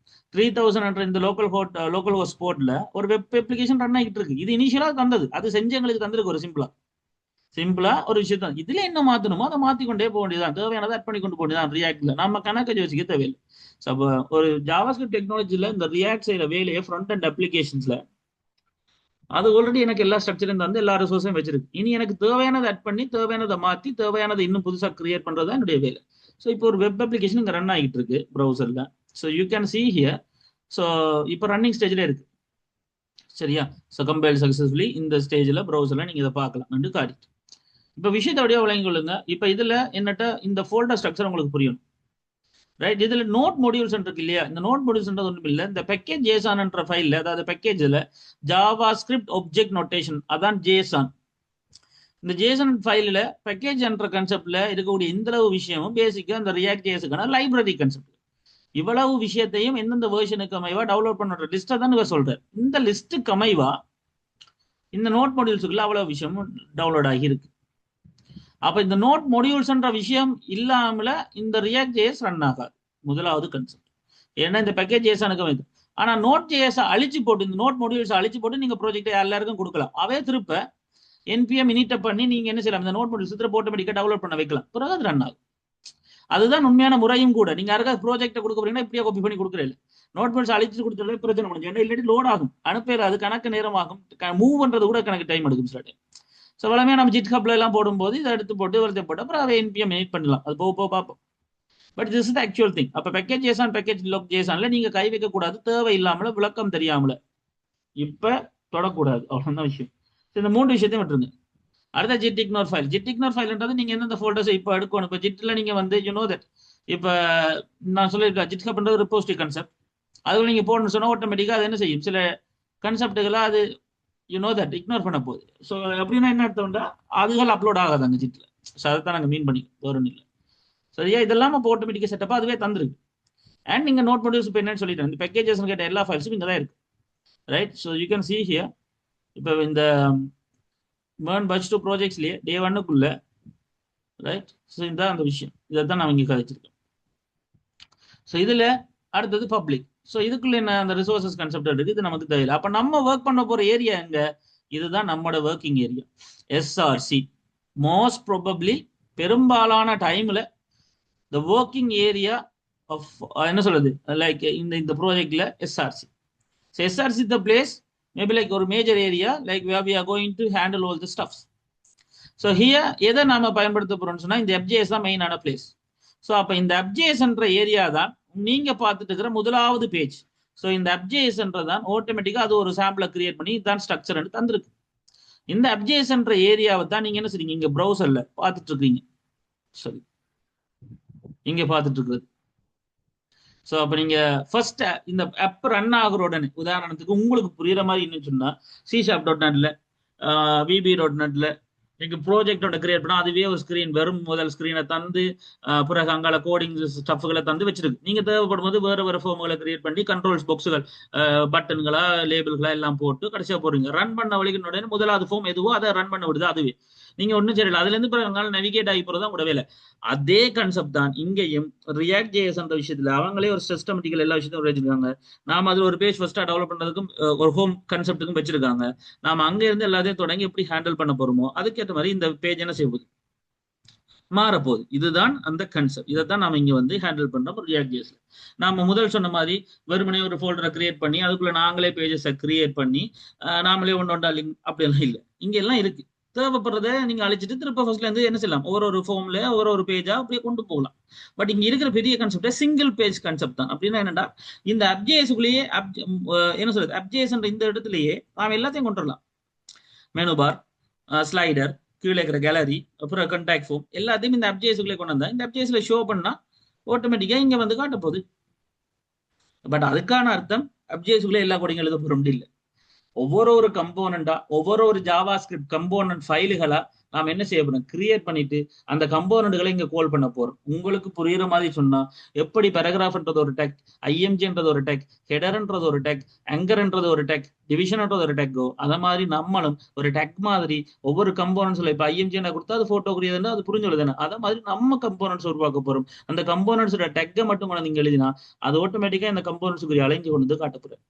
3000 இந்த லோக்கல் ஹோஸ்ட் போர்ட்ல ஒரு வெப் அப்ளிகேஷன் ரன் ஆகிட்டு இருக்கு. இது இனிஷியலா தந்தது, அது செஞ்சு எங்களுக்கு தந்திருக்கு ஒரு சிம்பிளா ஒரு விஷயம். இதுல என்ன மாத்தணுமோ அதை மாத்திக்கொண்டே போக வேண்டியதான், தேவையானதை ஆட் பண்ணி கொண்டு போக வேண்டியதான். ரியாக்ட்ல நம்ம கணக்கு யோசிக்க தேவையில்லை. அப்போ ஒரு ஜாவாஸ்கிரிப்ட் டெக்னாலஜில இந்த ரியாக்ட் செய்யற வேலையை ஃப்ரண்ட் அண்ட் அப்ளிகேஷன்ஸ்ல அது ஆல்ரெடி எனக்கு எல்லா ஸ்ட்ரக்சரும் தந்து எல்லா ரிசோர்ஸையும் வச்சிருக்கு. இனி எனக்கு தேவையானதை ஆட் பண்ணி தேவையானதை மாத்தி தேவையானதை இன்னும் புதுசா கிரியேட் பண்றது தான் என்னுடைய வேலை. ஸோ இப்போ ஒரு வெப் அப்ளிகேஷன் இங்க ரன் ஆகிட்டு இருக்கு ப்ரௌசர்ல. So you can see here. So இப்போ ரன்னிங் ஸ்டேஜ்ல இருக்கு சரியா. ஸோ கம்பைல் சக்சஸ்ஃபுல்லி இந்த ஸ்டேஜ்ல ப்ரௌசர்ல நீங்க இதை பார்க்கலாம் என்று காட்டிட்டு. இப்போ விஷயத்தை அப்படியே விளங்கி கொள்ளுங்க. இப்போ இதுல என்னட்ட இந்த ஃபோல்டர் ஸ்ட்ரக்சர் உங்களுக்கு புரியும். ரைட். இதுல நோட் மாடியூல்ஸ் இருக்கு இல்லையா, இந்த நோட் மாடியூல்ஸ் ஒன்றும் இல்லை. இந்த பேக்கேஜ் ஜேசான்ன்ற ஃபைல்ல, அதாவது பேக்கேஜ்ல ஜாவா ஸ்கிரிப்ட் ஒப்ஜெக்ட் நோட்டேஷன் அதான் ஜேசான். இந்த ஜேசன் ஃபைலில் பேக்கேஜ் என்ற கன்செப்ட்ல இருக்கக்கூடிய இந்த அளவு விஷயமும் பேசிக்கா இந்த ரியாக்ட் ஜேஸுக்கான லைப்ரரி கன்செப்ட். இவ்வளவு விஷயத்தையும் எந்தெந்த வேர்ஷனுக்கு அமைவா டவுன்லோட் பண்ணுற லிஸ்ட்டை தான் இவர் சொல்றாரு. இந்த லிஸ்ட்டுக்கு அமைவா இந்த நோட் மாடியூல்ஸுக்குள்ள அவ்வளவு விஷயமும் டவுன்லோட் ஆகியிருக்கு. அப்ப இந்த நோட் மாடியூல்ஸ்ன்ற விஷயம் இல்லாமல இந்த ரியாக்ட் ஜேஎஸ் ரன் ஆகாது. முதலாவது கன்செப்ட். ஏன்னா இந்த பேக்கேஜ் ஜேஎஸ்னுக்கு அமைது. ஆனா நோட் ஜேஎஸ் அழிச்சு போட்டு, இந்த நோட் மாடியூல்ஸ் அழிச்சு போட்டு நீங்க ப்ராஜெக்ட் எல்லாருக்கும் கொடுக்கலாம். அவே திருப்ப NPM இனிட்ட பண்ணி நீங்க என்ன செய்யலாம், இந்த நோட் மாடியூல்ஸ் ஆட்டோமேட்டிக்கா டெவலப் பண்ண வைக்கலாம். பிறகு அது ரன் ஆகும். அதுதான் உண்மையான முறையும் கூட. நீங்க யாருக்காவது ப்ராஜெக்ட் கொடுக்க போறீங்கன்னா இப்படியே காப்பி பண்ணி கொடுக்குறேன். நோட் மாடியூல்ஸ் அழிச்சு கொடுத்தாலே பிரச்சனை முடிஞ்சு, இல்லாட்டி லோட் ஆகும், அனுப்பல, அது கணக்கு நேரமாகும், மூவ் பண்றது கூட கணக்கு டைம் எடுக்கும் சில டைம். ஸோ வளமையாக நம்ம ஜிட்ஹப்ல எல்லாம் போடும்போது இதை எடுத்து போட்டு வருத்த போட்டு அப்புறம் அதை NPM எடிட் பண்ணலாம். அது போக பார்ப்போம். But this is the actual thing. அப்போ பேக்கேஜ் ஜேசான் பேக்கேஜ் லோக் ஜேசான்ல நீங்க கை வைக்கக்கூடாது, தேவை இல்லாமல விளக்கம் தெரியாமல இப்ப தொடக்கூடாது, அவ்வளவுதான் விஷயம். இந்த 3 விஷயத்தையும் விட்டுருங்க. அடுத்த git ignore file. Git ignore ஃபைல்ன்றது நீங்க எந்தெந்த ஃபோல்டர்ஸ் இப்போ எடுக்கணும். இப்போ ஜிட்ல நீங்க வந்து யூ நோ தட் இப்போ நான் சொல்லியிருக்கேன், ஜிட் ஹப்ன்றது ரிப்போசிட்டரி கன்செப்ட். அதுல நீங்க போடணும்னு சொன்னா ஆட்டோமேட்டிக்கா அது என்ன செய்யும், சில கன்செப்டுகளை அது யூ நோ தட் இக்னோர் பண்ண போகுது. ஸோ அப்படின்னா என்ன அர்த்தம்டா, அதுகள் அப்லோட் ஆகாது அங்கே ஜிட்ல. ஸோ அதை தான் நாங்கள் மீன் பண்ணி வேறு ஒன்றும் இல்லை. சரியா, இதெல்லாம் இப்போ ஆட்டோமேட்டிக்கா செட்டப்பா அதுவே தந்துருக்கு. அண்ட் நீங்க நோட் மாடியூல்ஸ் இப்போ என்னன்னு சொல்லிட்டேன், இந்த பேக்கேஜஸ் கேட்ட எல்லா ஃபைல்ஸும் இங்கே தான் இருக்கு. Right, so you can see here. இப்போ இந்த MERN batch 2 ப்ராஜெக்ட்ஸ்லயே டே 1க்குள்ள ரைட். ஸோ இதுதான் அந்த விஷயம், இதை தான் நான் இங்கே கதைச்சிருக்கேன். ஸோ இதுல அடுத்தது பப்ளிக். ஸோ இதுக்குள்ள என்ன அந்த ரிசோர்சஸ் கன்செப்ட் இருக்கு, இது நமக்கு தேவையில்லை. அப்ப நம்ம ஒர்க் பண்ண போற ஏரியா எங்க, இதுதான் நம்மளோட working area. SRC most probably பெரும்பாலான டைம்ல த ஒர்க்கிங் ஏரியா ஆஃப் என்ன சொல்றது லைக் இந்த ப்ராஜெக்ட்ல SRC. So SRC the place maybe like ஒரு major area like where we are going to handle all the stubs. So here எதை நாம பயன்படுத்த போறோம்னு சொன்னா இந்த FJS தான் மெயினான பிளேஸ். ஸோ அப்ப இந்த FJSன்ற ஏரியா தான் நீங்க பார்த்துட்டு இருக்கிற முதலாவது பேஜ். ஸோ இந்த FJSன்றதான் ஆட்டோமேட்டிக்கா அது ஒரு சாம்பிளை கிரியேட் பண்ணி இதுதான் ஸ்ட்ரக்சர் தந்திருக்கு. இந்த FJSன்ற ஏரியாவை தான் நீங்க என்ன செய்றீங்க, இங்க ப்ரௌசர்ல பார்த்துட்டு இருக்கீங்க. சரி, இங்க பார்த்துட்டு இருக்கிறது. ஸோ அப்போ நீங்க ஃபர்ஸ்ட் இந்த ஆப் ரன் ஆகுற உடனே, உதாரணத்துக்கு உங்களுக்கு புரியுற மாதிரி இன்னும் சொன்னா C#.netல VB.netல நீங்க ப்ராஜெக்டோட கிரியேட் பண்ணா அதுவே ஒரு ஸ்கிரீன், வெறும் முதல் ஸ்கிரீனை தந்து பிறகு அங்கால கோடிங் ஸ்டஃப்களை தந்து வச்சிருக்கு. நீங்க தேவைப்படும் போது வேற வேற ஃபார்முகளை கிரியேட் பண்ணி கண்ட்ரோல்ஸ் பாக்ஸுகள், பட்டன்களா லேபிள்களா எல்லாம் போட்டு கடைசியா போறீங்க. ரன் பண்ண வழிகிற உடனே முதலாவது ஃபார்ம் எதுவோ அதை ரன் பண்ண விடுது அதுவே. நீங்க ஒன்றும் சரியில்லை, அதுல இருந்து பிறகு அங்கால நெவிகேட் ஆகி போறதா கூட வேலை. அதே கான்செப்ட் தான் இங்கேயும் ரியாக்ட் ஜேஎஸ் என்ற விஷயத்துல அவங்களே ஒரு சிஸ்டமேட்டிக்கல் எல்லா விஷயத்தையும் வச்சிருக்காங்க. நாம அதுல ஒரு பேஜ் ஃபர்ஸ்டா டெவலப் பண்றதுக்கும் ஒரு ஹோம் கான்செப்ட்டுக்கும் வச்சிருக்காங்க. நாம அங்க இருந்து எல்லாத்தையும் தொடங்கி எப்படி ஹேண்டில் பண்ண போறோமோ அதுக்கேற்ற மாதிரி இந்த பேஜ் என்ன செய்ய மாறப்போகுது. இதுதான் அந்த கான்செப்ட். இதைத்தான் நாம இங்க வந்து ஹேண்டில் பண்றோம் ரியாக்ட் ஜேஎஸ்ல. நாம முதல் சொன்ன மாதிரி வெறுமனே ஒரு ஃபோல்டரை கிரியேட் பண்ணி அதுக்குள்ள நாங்களே பேஜஸை கிரியேட் பண்ணி நாமளே ஒன்றா லிங்க் அப்படியெல்லாம் இல்லை. இங்க எல்லாம் இருக்கு. தேவைப்படுறத நீங்க அழிச்சிட்டு திருப்ப ஃபர்ஸ்ட்ல இருந்து என்ன செய்யலாம், ஒரு ஃபார்ம்ல ஒரு பேஜா அப்படியே கொண்டு போகலாம். பட் இங்க இருக்கிற பெரிய கான்செப்ட் சிங்கிள் பேஜ் கான்செப்ட் தான். அப்படின்னா என்னடா, இந்த அப்ஜேஎஸ்குள்ளேயே என்ன சொல்றது அப்ஜேஎஸ் இந்த இடத்துலயே நாம எல்லாத்தையும் கொண்டு வரலாம். மெனு பார், ஸ்லைடர், கீழே இருக்கிற கேலரி, அப்புறம் கண்டாக்ட் ஃபார்ம் எல்லாத்தையும் இந்த அப்ஜேஎஸ்குள்ளே கொண்டு வந்தா இந்த அப்ஜேஎஸ்ல ஷோ பண்ணா ஆட்டோமேட்டிக்கா இங்க வந்து காட்ட போகுது. பட் அதுக்கான அர்த்தம் அப்ஜேஎஸ்குள்ளே எல்லா கோடிங் எழுத போற இல்லை. ஒவ்வொரு கம்போனண்டா ஒவ்வொரு ஜாவா ஸ்கிரிப்ட் கம்போனன்ட் ஃபைலுகளா நாம் என்ன செய்ய போறோம், கிரியேட் பண்ணிட்டு அந்த கம்போனண்ட்களை இங்க கால் பண்ண போறோம். உங்களுக்கு புரியுற மாதிரி சொன்னா, எப்படி பேராகிராஃப்ன்றது ஒரு டெக், IMGன்றது ஒரு டெக், ஹெடர்ன்றது ஒரு டெக், ஆங்கர்ன்றது ஒரு டெக், டிவிஷன்ன்றது ஒரு டெக்கோ, அத மாதிரி நம்மளும் ஒரு டெக் மாதிரி ஒவ்வொரு கம்போனன்ட்ஸ்ல இப்ப IMG கொடுத்தா அது போட்டோ குறியதுன்னா அது புரிஞ்சுள்ளதுன்னு அத மாதிரி நம்ம கம்போனன்ட்ஸ் உருவாக்க போறோம். அந்த கம்போனன்ட்ஸோட டெக்கை மட்டும் கொண்டு நீங்க எழுதினா அது ஆட்டோமேட்டிக்கா இந்த கம்போனன்ட்ஸுக்கு அலைஞ்சு கொண்டு வந்து காட்ட போறேன்.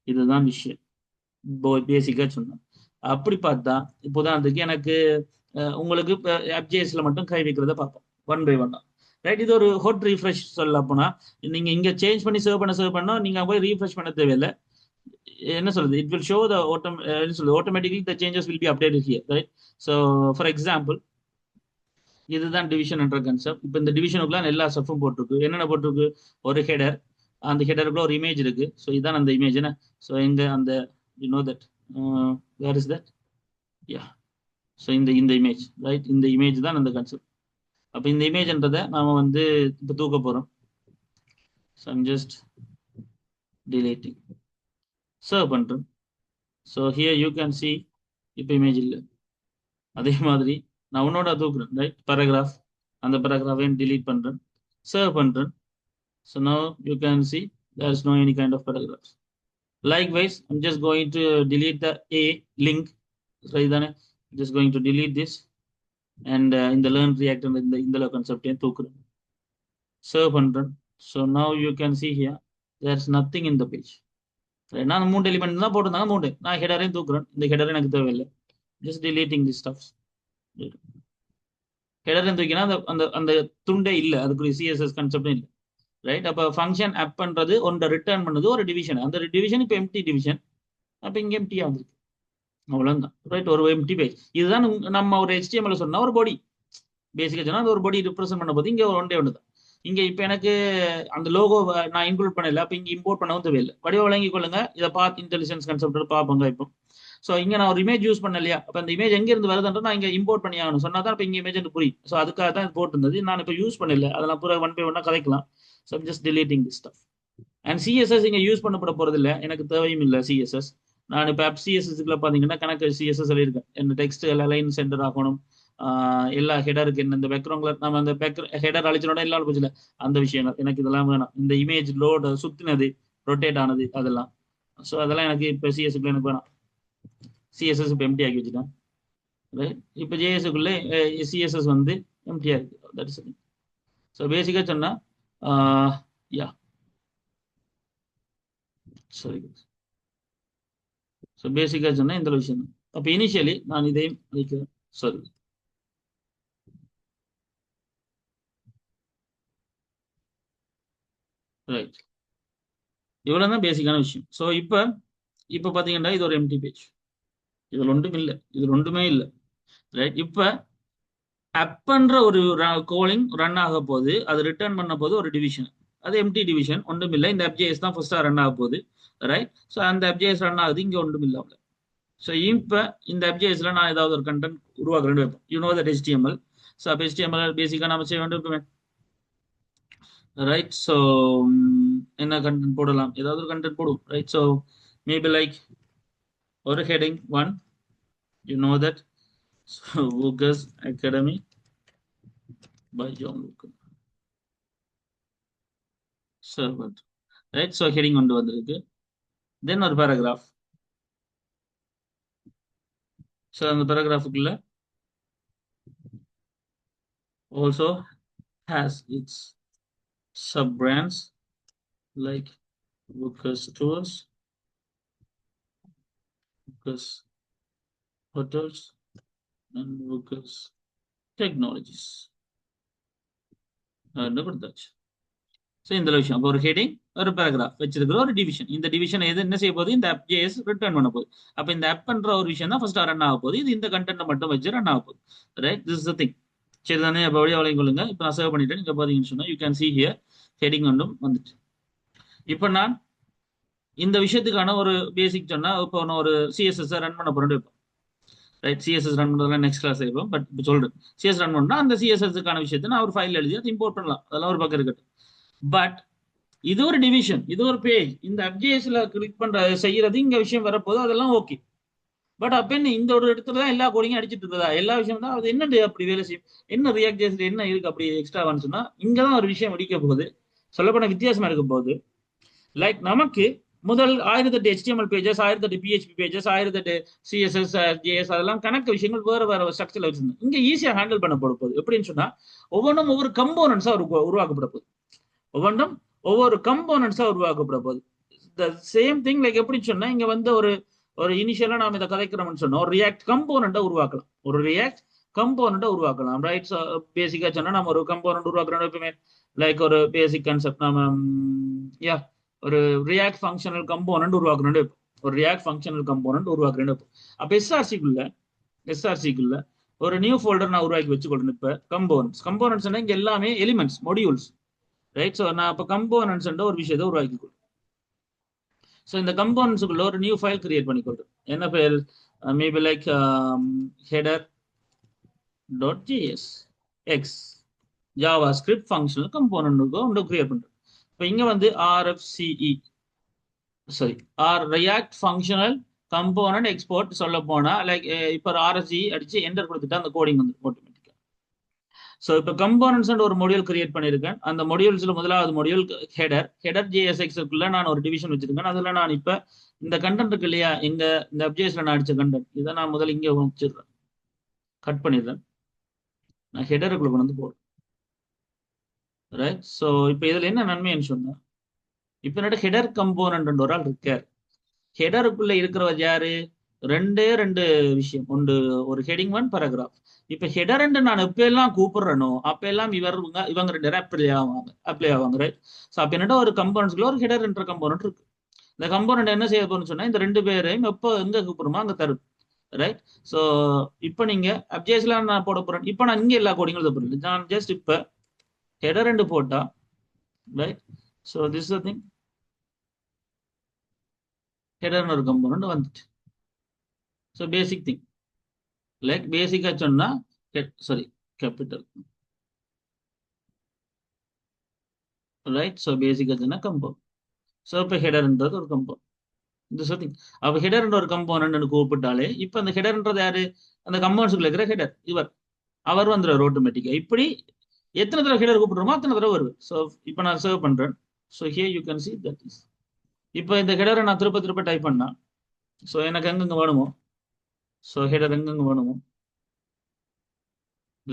இதுதான் விஷயம் பேசிக்கா சொன்னேன். அப்படி பார்த்தா இப்போ உதாரணத்துக்கு எனக்கு உங்களுக்கு FJSல மட்டும் கை வைக்கிறத பார்ப்போம் ஒன் பை ஒன்னா. ரைட், இது ஒரு ஹாட் ரீஃப்ரெஷ் சொல்ல போனா நீங்க இங்க சேஞ்ச் பண்ணி சேவ் பண்ணா நீங்க போய் ரீஃப்ரெஷ் பண்ண தேவையில்லை. என்ன சொல்றது, it will show the automatically the changes will be updated here. Right, so for example இதுதான் டிவிஷன் என்ற கான்செப்ட். இப்போ இந்த டிவிஷனுக்குள்ள எல்லா ஸ்டெப்பும் போட்டிருக்கு. என்னென்ன போட்டிருக்கு, ஒரு ஹெடர், அந்த ஹெடருக்குள்ள ஒரு இமேஜ் இருக்கு. ஸோ இதுதான் அந்த இமேஜ். என்ன ஸோ இங்க அந்த you know that where is that, yeah, so இந்த இமேஜ் ரைட், இந்த இமேஜ் தான் அந்த கான்செப்ட். அப்ப இந்த இமேஜ்ன்றதை நாம வந்து இப்ப தூக்க போறோம். so I'm just deleting, serve பண்றேன். so here you can see இப்ப இமேஜ் இல்லை. அதே மாதிரி நான் உன்னோட தூக்குறேன் ரைட், பேராகிராஃப், அந்த பேராகிராஃபையும் delete பண்றேன், சர்வ் பண்றேன். so now you can see there is no any kind of paragraphs. Likewise, I'm just going to delete the a link. So just going to delete this and in the learn react and in the concept serve பண்றேன். so now you can see here there's nothing in the page. நான் 3 element தான் போட்டிருந்தாங்க, 3 நான் ஹெடரையும் தூக்குறேன். இந்த header எனக்கு தேவையில்லை, just deleting this stuff. ஹெடரையும் தூக்கினா அந்த அந்த துண்டே இல்லை, அதுக்குரிய CSS கான்செப்டும் இல்லை. ரைட், அப்ப ஃபங்க்ஷன் ஆப் பண்றது ஒன்றை ரிட்டர்ன் பண்ணது ஒரு டிவிஷன். அந்த டிவிஷன் இப்போ எம்டி டிவிஷன், அப்ப இங்க எம்டியா வந்துருக்கு. அவ்வளவுதான். ரைட், ஒரு எம்டி பேஜ். இதுதான் நம்ம ஒரு HTML சொன்னா ஒரு பாடி பேசிக்கா சொன்னா அது ஒரு பாடி ரிப்ரசென்ட் பண்ண போது இங்க ஒரு ஒன்றே ஒன்று தான். இங்க இப்ப எனக்கு அந்த லோகோ நான் இன்க்ளூட் பண்ணல, அப்ப இங்க இம்போர்ட் பண்ணவும் தேவையில்லை. வடிவ வழங்கிக் கொள்ளுங்க, இதை பார்த்து இன்டெலிஜென்ஸ் கன்செப்ட் பார்ப்போங்க. இப்போ ஸோ இங்க நான் ஒரு இமேஜ் யூஸ் பண்ண இல்லையா, அப்ப அந்த இமேஜ் எங்க இருந்து வருதுன்ற நான் இங்க இம்போர்ட் பண்ணி ஆகணும். சொன்னா தான் இப்ப இங்க இமேஜ் எனக்கு புரியும். ஸோ அதுக்காக தான் போட்டிருந்தது. நான் இப்ப யூஸ் பண்ணல, அதெல்லாம் பூரா ஒன் பை ஒன்னா கதைக்கலாம். So just deleting this stuff. And CSS இங்க யூஸ் பண்ணப்பட போறது இல்லை, எனக்கு தேவையும் இல்லை சிஎஸ்எஸ். நான் இப்போ சிஎஸ்எஸ்க்குள்ள பாத்தீங்கன்னா கணக்கு சிஎஸ்எஸ் எழுதியிருக்கேன். இந்த டெக்ஸ்ட் எல்லாம் லைன் சென்டர் ஆகணும், எல்லா ஹெடருக்கு என்ன இந்த பேக்ரவுண்ட்ல நம்ம அந்த ஹெடர் அழிச்சனோட எல்லாம் போச்சுல, அந்த விஷயங்கள் எனக்கு இதெல்லாம் வேணாம். இந்த இமேஜ் லோடு சுத்தினது, ரொட்டேட் ஆனது, அதெல்லாம். ஸோ அதெல்லாம் எனக்கு இப்போ சிஎஸ்க்குள்ள எனக்கு வேணாம். சிஎஸ்எஸ் இப்போ எம்டி ஆக்கி வச்சுட்டேன். ரைட், இப்போ ஜேஎஸ்க்குள்ளே சிஎஸ்எஸ் வந்து எம்டியா இருக்கு. That's it. ஸோ பேசிக்கா சொன்னா யா சரி. ஸோ பேசிக்கா சொன்னா இந்த விஷயம் தான். அப்போ இனிஷியலி நான் இதையும் வைக்கிறேன். சரி, ரைட். இவ்வளவு தான் பேசிக்கான விஷயம். ஸோ இப்போ இப்போ பாத்தீங்கன்னா இது ஒரு எம்டி பேஜ், இதுல ஒன்றும் இல்லை, இதுல ஒன்றுமே இல்லை. ரைட், இப்போ அப்பன்ற ஒரு கோலிங் ரன் ஆக போது, அது ரிட்டர்ன் பண்ண போது ஒரு டிவிஷன், அது எம்டி டிவிஷன், ஒன்றும் இல்லை. இந்த எஃப்ஜேஎஸ் தான் ஃபர்ஸ்டா ரன் ஆக போகுது. ரைட், ஸோ அந்த எஃப்ஜேஎஸ் ரன் ஆகுது, இங்க ஒன்றும் இல்லை அவ்வளோ. ஸோ இப்போ இந்த எஃப்ஜேஎஸ்ல நான் ஏதாவது ஒரு கண்டென்ட் உருவாக்குறேன்னு வைப்போம். You know that HTML. So அப்போ HTML பேசிக்காக நம்ம செய்ய வேண்டியிருக்குமே. ரைட், ஸோ என்ன கண்டென்ட் போடலாம், ஏதாவது ஒரு கண்டென்ட் போடுவோம். ரைட், ஸோ மேபி லைக் ஒரு heading one, you know that Woocurs Academy by John Woocur servant. Right, so heading கொண்டு வந்திருக்கு. Then ஒரு paragraph. So அந்த paragraphக்குள்ள also has its sub brands like Woocurs Tours, Woocurs Hotels, and Woocurs Technologies. கொடுத்தாச்சு. So இந்த விஷயம் அப்போ ஒரு heading, ஒரு பேராகிராஃப் வச்சிருக்கிற ஒரு டிவிஷன். இந்த டிவிஷன் எது என்ன செய்ய போகுது, இந்த AppJS ரிட்டர்ன் பண்ண போகுது. அப்போ இந்த ஆப் பண்ற ஒரு விஷயம் தான் ஃபர்ஸ்ட் ரன் ஆக போகுது. இது இந்த கண்டென்ட் மட்டும் வச்சு ரன் ஆக போகுது. Right, this is the thing. சரி தானே, அப்போ அப்படியே வளையும் கொள்ளுங்க. இப்போ நான் சேவ் பண்ணிட்டேன். நீங்க பாத்தீங்கன்னு சொன்னா you can see here heading ஒன்றும் வந்துச்சு. இப்போ நான் இந்த விஷயத்துக்கான ஒரு பேசிக் சொன்னா, இப்போ நான் ஒரு சிஎஸ்எஸ் ரன் பண்ண போறேன். ரைட், சிஎஸ்எஸ் ரன் பண்றதுலாம் நெக்ஸ்ட் கிளாஸ் ஆயிடும். பட் இப்போ சொல்றேன், சிஎஸ் ரன் பண்ணா அந்த சிஎஸ்எஸ்க்கான விஷயத்தை நான் ஒரு ஃபைல் எழுதி அதை இம்போர்ட் பண்ணலாம். அதெல்லாம் ஒரு பக்கம் இருக்கட்டும். பட் இது ஒரு டிவிஷன், இது ஒரு பேஜ். இந்த FJSல கிளிக் பண்ற செய்யறது இங்க விஷயம் வரப்போது, அதெல்லாம் ஓகே. பட் அப்ப என்ன இந்த ஒரு இடத்துல தான் எல்லா கோடிங்கும் அடிச்சிட்டு இருக்குதா, எல்லா விஷயம் தான். அது என்ன அப்படி வேலை செய்யும், என்ன ரியாக்ட் ஜேஸ்ல என்ன இருக்கு அப்படி எக்ஸ்ட்ராவான்னு சொன்னா, இங்கதான் ஒரு விஷயம் வெடிக்க போகுது. சொல்லப்போன வித்தியாசமா இருக்க போகுது. லைக் நமக்கு முதல் 1008 HTML pages, 1008 PHP pages, 1008 CSS JS அதெல்லாம் கணக்கு விஷயங்கள் வேற வேற ஸ்ட்ரக்சர்ல வச்சிருந்தோம். இங்க ஈஸியா ஹேண்டில் பண்ணப்பட போகுது. எப்படின்னு சொன்னா, ஒவ்வொன்றும் ஒவ்வொரு கம்போனன்ஸா உருவாக்கப்பட போகுது. ஒவ்வொன்றும் ஒவ்வொரு கம்போனன்ட்ஸா உருவாக்கப்பட போகுது. த சேம் திங் லைக் எப்படின்னு சொன்னா, இங்க வந்து ஒரு ஒரு இனிஷியலா நாம இதை கதைக்கிறோம்னு சொன்னா, ஒரு ரியாக்ட் கம்போனண்ட்டை உருவாக்கலாம். ஒரு ரியாக்ட் கம்போனண்ட்டை உருவாக்கலாம். ரைட், பேசிக்கா சொன்னா நம்ம ஒரு கம்போனண்ட் உருவாக்குறோம் எப்பவுமே. லைக் ஒரு பேசிக் கான்செப்ட் நாம யா ஒரு ரியாக்ட் ஃபங்க்ஷனல் கம்போனண்ட் உருவாக்குறோம். ஒரு ரியாக்ட் ஃபங்க்ஷனல் கம்போனண்ட் உருவாக்குறேன். அப்ப எஸ்ஆர்சிக்குள்ள ஒரு நியூ ஃபோல்டர் நான் உருவாக்கி வச்சுக்கொள்றேன். இப்ப கம்போனன்ட்ஸ் இங்க எல்லாமே எலிமெண்ட்ஸ், மாடியூல்ஸ். ரைட், ஸோ நான் இப்போ கம்போனன்ட்ஸ் ஒரு விஷயத்தை உருவாக்கிக்கொள்றேன். ஸோ இந்த கம்போனன்ட்ஸுக்குள்ள ஒரு நியூ ஃபைல் கிரியேட் பண்ணிக்கொள்றேன். என்ன file, maybe like header.js x JavaScript functional component ஒன்று கிரியேட் பண்றேன். இப்போ இங்க வந்து RFCE சரி ரியாக்ட் ஃபங்க்ஷனல் கம்போனன்ட் எக்ஸ்போர்ட் சொல்ல போனா, லைக் இப்போ RFCE அடிச்சு என்டர் கொடுத்துட்டா அந்த கோடிங் வந்து ஆட்டோமேட்டிக்கா. ஸோ இப்போ கம்போனன்ட்ஸ் ஒரு மொடியூல் கிரியேட் பண்ணியிருக்கேன். அந்த மொடியூல்ஸ்ல முதலாவது மொடியூல் ஹெடர் JSXக்குள்ள நான் ஒரு டிவிஷன் வச்சிருக்கேன். அதுல நான் இப்போ இந்த கண்டென்ட் இருக்கு இல்லையா, இந்த FJSல நான் அடிச்ச கண்டென்ட் இதை நான் முதல்ல இங்கே வச்சிடுறேன், கட் பண்ணிடுறேன். நான் ஹெடருக்குள்ள கொண்டு வந்து போடுறேன். ரைட், ஸோ இப்போ இதுல என்ன நன்மைன்னு சொன்னா, இப்போ என்னோட ஹெடர் கம்போனன்ட் ஒரு ஆள் இருக்கார். ஹெடருக்குள்ள இருக்கிறவர் யாரு, ரெண்டு விஷயம். ஒன்று ஒரு ஹெடிங் ஒன் பேராகிராஃப். இப்ப ஹெடர் நான் எப்ப எல்லாம் கூப்பிடுறனோ அப்ப எல்லாம் இவங்க ரெண்டு பேரும் அப்ளை ஆவாங்க. ரைட், ஸோ அப்ப என்னடா ஒரு கம்போனன்ட்ஸ்ல ஒரு ஹெடர் என்ற கம்போனன்ட் இருக்கு. இந்த கம்போனன்ட் என்ன செய்ய போறோம்னு சொன்னா, இந்த ரெண்டு பேரையும் எப்போ எங்க கூப்பிடுறோமோ அங்க தரும். ரைட், ஸோ இப்போ நீங்க அப்ஜேஸ்ல நான் போட போறேன். இப்போ நான் இங்க எல்லா கோடிங்களும் போறேன். நான் ஜஸ்ட் இப்ப header and போட்டா right. So this is the thing, header ஒரு component வந்துட்டு. So basic thing, like basic சொன்னா sorry capital, right. So basic சொன்னா component. So இப்போ headerன்றது ஒரு component. This is the thing. அப்ப headerன்ற ஒரு component கூப்பிட்டாலே இப்போ அந்த headerன்றது யாரு, அந்த கம்போனன்ட்ஸ்க்குள்ள இருக்கிற header இவர், அவர் வந்துடுவார் ஆட்டோமேட்டிக்கா. இப்படி எத்தனை தடவை ஹெடர் கூப்பிடுறோமோ அத்தனை தடவை வருது. ஸோ இப்போ நான் சர்வ் பண்றேன். So here you can see that is. இப்போ இந்த ஹெடரை நான் திருப்ப திருப்ப டைப் பண்ணா, ஸோ எனக்கு எங்கெங்க வேணுமோ, ஸோ ஹெடர் எங்கெங்க வேணுமோ,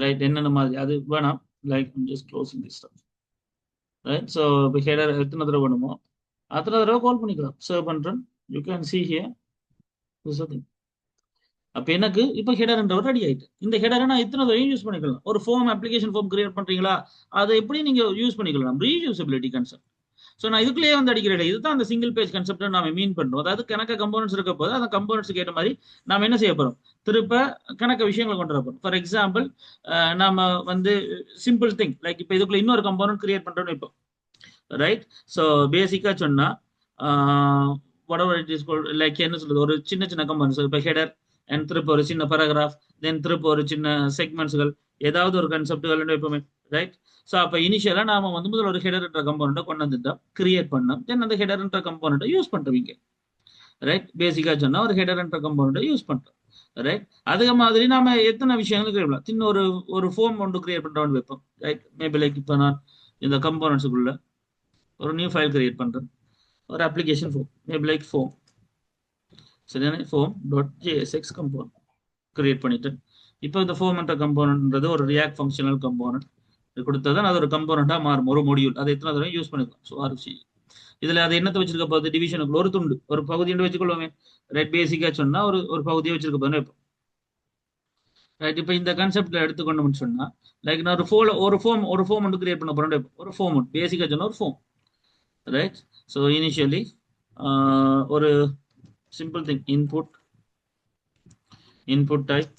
ரைட், என்னென்ன மாதிரி அது வேணாம், like just closing this stuff, right. So இப்போ ஹெடர் எத்தனை தடவை வேணுமோ அத்தனை தடவை கால் பண்ணிக்கலாம். சர்வ் பண்றேன். You can see here this thing. அப்போ எனக்கு இப்போ ஹெடர்ன்றவர் ரெடி ஆயிட்டு. இந்த ஹெடரை நான் இத்தனை தடவையும் யூஸ் பண்ணிக்கலாம். ஒரு ஃபார்ம் அப்ளிகேஷன் ஃபார்ம் கிரியேட் பண்றீங்களா, அதை எப்படி நீங்க யூஸ் பண்ணிக்கலாம், ரீயூசபிலிட்டி கான்செப்ட். ஸோ நான் இதுக்குள்ளேயே வந்து அடிக்கிறேன். இதுதான் அந்த சிங்கிள் பேஜ் கான்செப்ட் நாம மீன் பண்றோம். அதாவது கணக்க கம்போனன்ட்ஸ் இருக்க போது அந்த கம்போனன்ட்ஸ்க்கு ஏற்ற மாதிரி நாம என்ன செய்ய போறோம், திருப்ப கணக்க விஷயங்களை கொண்டு வர போறோம். ஃபார் எக்ஸாம்பிள் நாம வந்து சிம்பிள் திங் லைக் இப்போ இதுக்குள்ள இன்னொரு கம்போனன்ட் கிரியேட் பண்றோம்னு இப்போ, ரைட். ஸோ பேசிக்கா சொன்னா whatever it is called, like என்ன சொல்றது, ஒரு சின்ன சின்ன கம்போனன்ட்ஸ், இப்போ ஹெடர் அண்ட் திருப்ப ஒரு சின்ன பேராகிராஃப், தென் திருப்ப ஒரு சின்ன செக்மெண்ட்ஸ்கள், ஏதாவது ஒரு கான்செப்ட்கள் எப்பவுமே, ரைட். ஸோ அப்போ இனிஷியலா நாம வந்து முதல்ல ஒரு ஹெடர்ன்ற கம்போனண்ட்டை கொண்டு வந்துட்டோம், கிரியேட் பண்ணோம். தென் அந்த ஹெடர்ன்ற கம்போனண்ட்டை யூஸ் பண்ணுவீங்க, ரைட். பேசிக்கா சொன்னா ஒரு ஹெடர்ன்ற கம்போனண்ட்டை யூஸ் பண்றோம், ரைட். அதே மாதிரி நாம எத்தனை விஷயங்கள் கிரியேட் பண்ணலாம். சின்ன ஒரு ஃபார்ம் ஒன்று கிரியேட் பண்றோம்னு வைப்போம், ரைட். மேபி லைக் இப்போ நான் இந்த கம்போனன்ட்ஸுக்குள்ள ஒரு நியூ ஃபைல் கிரியேட் பண்றேன், ஒரு application form, maybe like form, சரிதானே, form dot JSX component create பண்ணிட்டு, இப்போ இந்த ஃபார்ம் என்ற கம்போனன்ட்ன்றது ஒரு ரியாக்ட் ஃபங்க்ஷனல் கம்போனன்ட் கொடுத்ததான் அது ஒரு கம்போனண்டா மாறும், ஒரு மொடியூல். அதை எத்தனை தடவை யூஸ் பண்ணிக்கலாம். ஸோ ஆர்சி இதுல அது என்னத்தை வச்சிருக்க போகுது, டிவிஷனுக்குள்ள ஒரு துண்டு, ஒரு பகுதி வச்சுக்கொள்ளுமே, ரைட். பேசிக்கா சொன்னா ஒரு பகுதியை வச்சிருக்க போது இப்போ, ரைட். இப்போ இந்த கான்செப்ட்ல எடுத்துக்கொண்டோம்னு சொன்னா, லைக் நான் ஒரு ஃபார்ம் வந்து கிரியேட் பண்ண போறேன். ஒரு ஃபார்ம் பேசிக்கா சொன்னா ஒரு ஃபார்ம், ரைட். ஸோ இனிஷியலி ஒரு simple thing, input type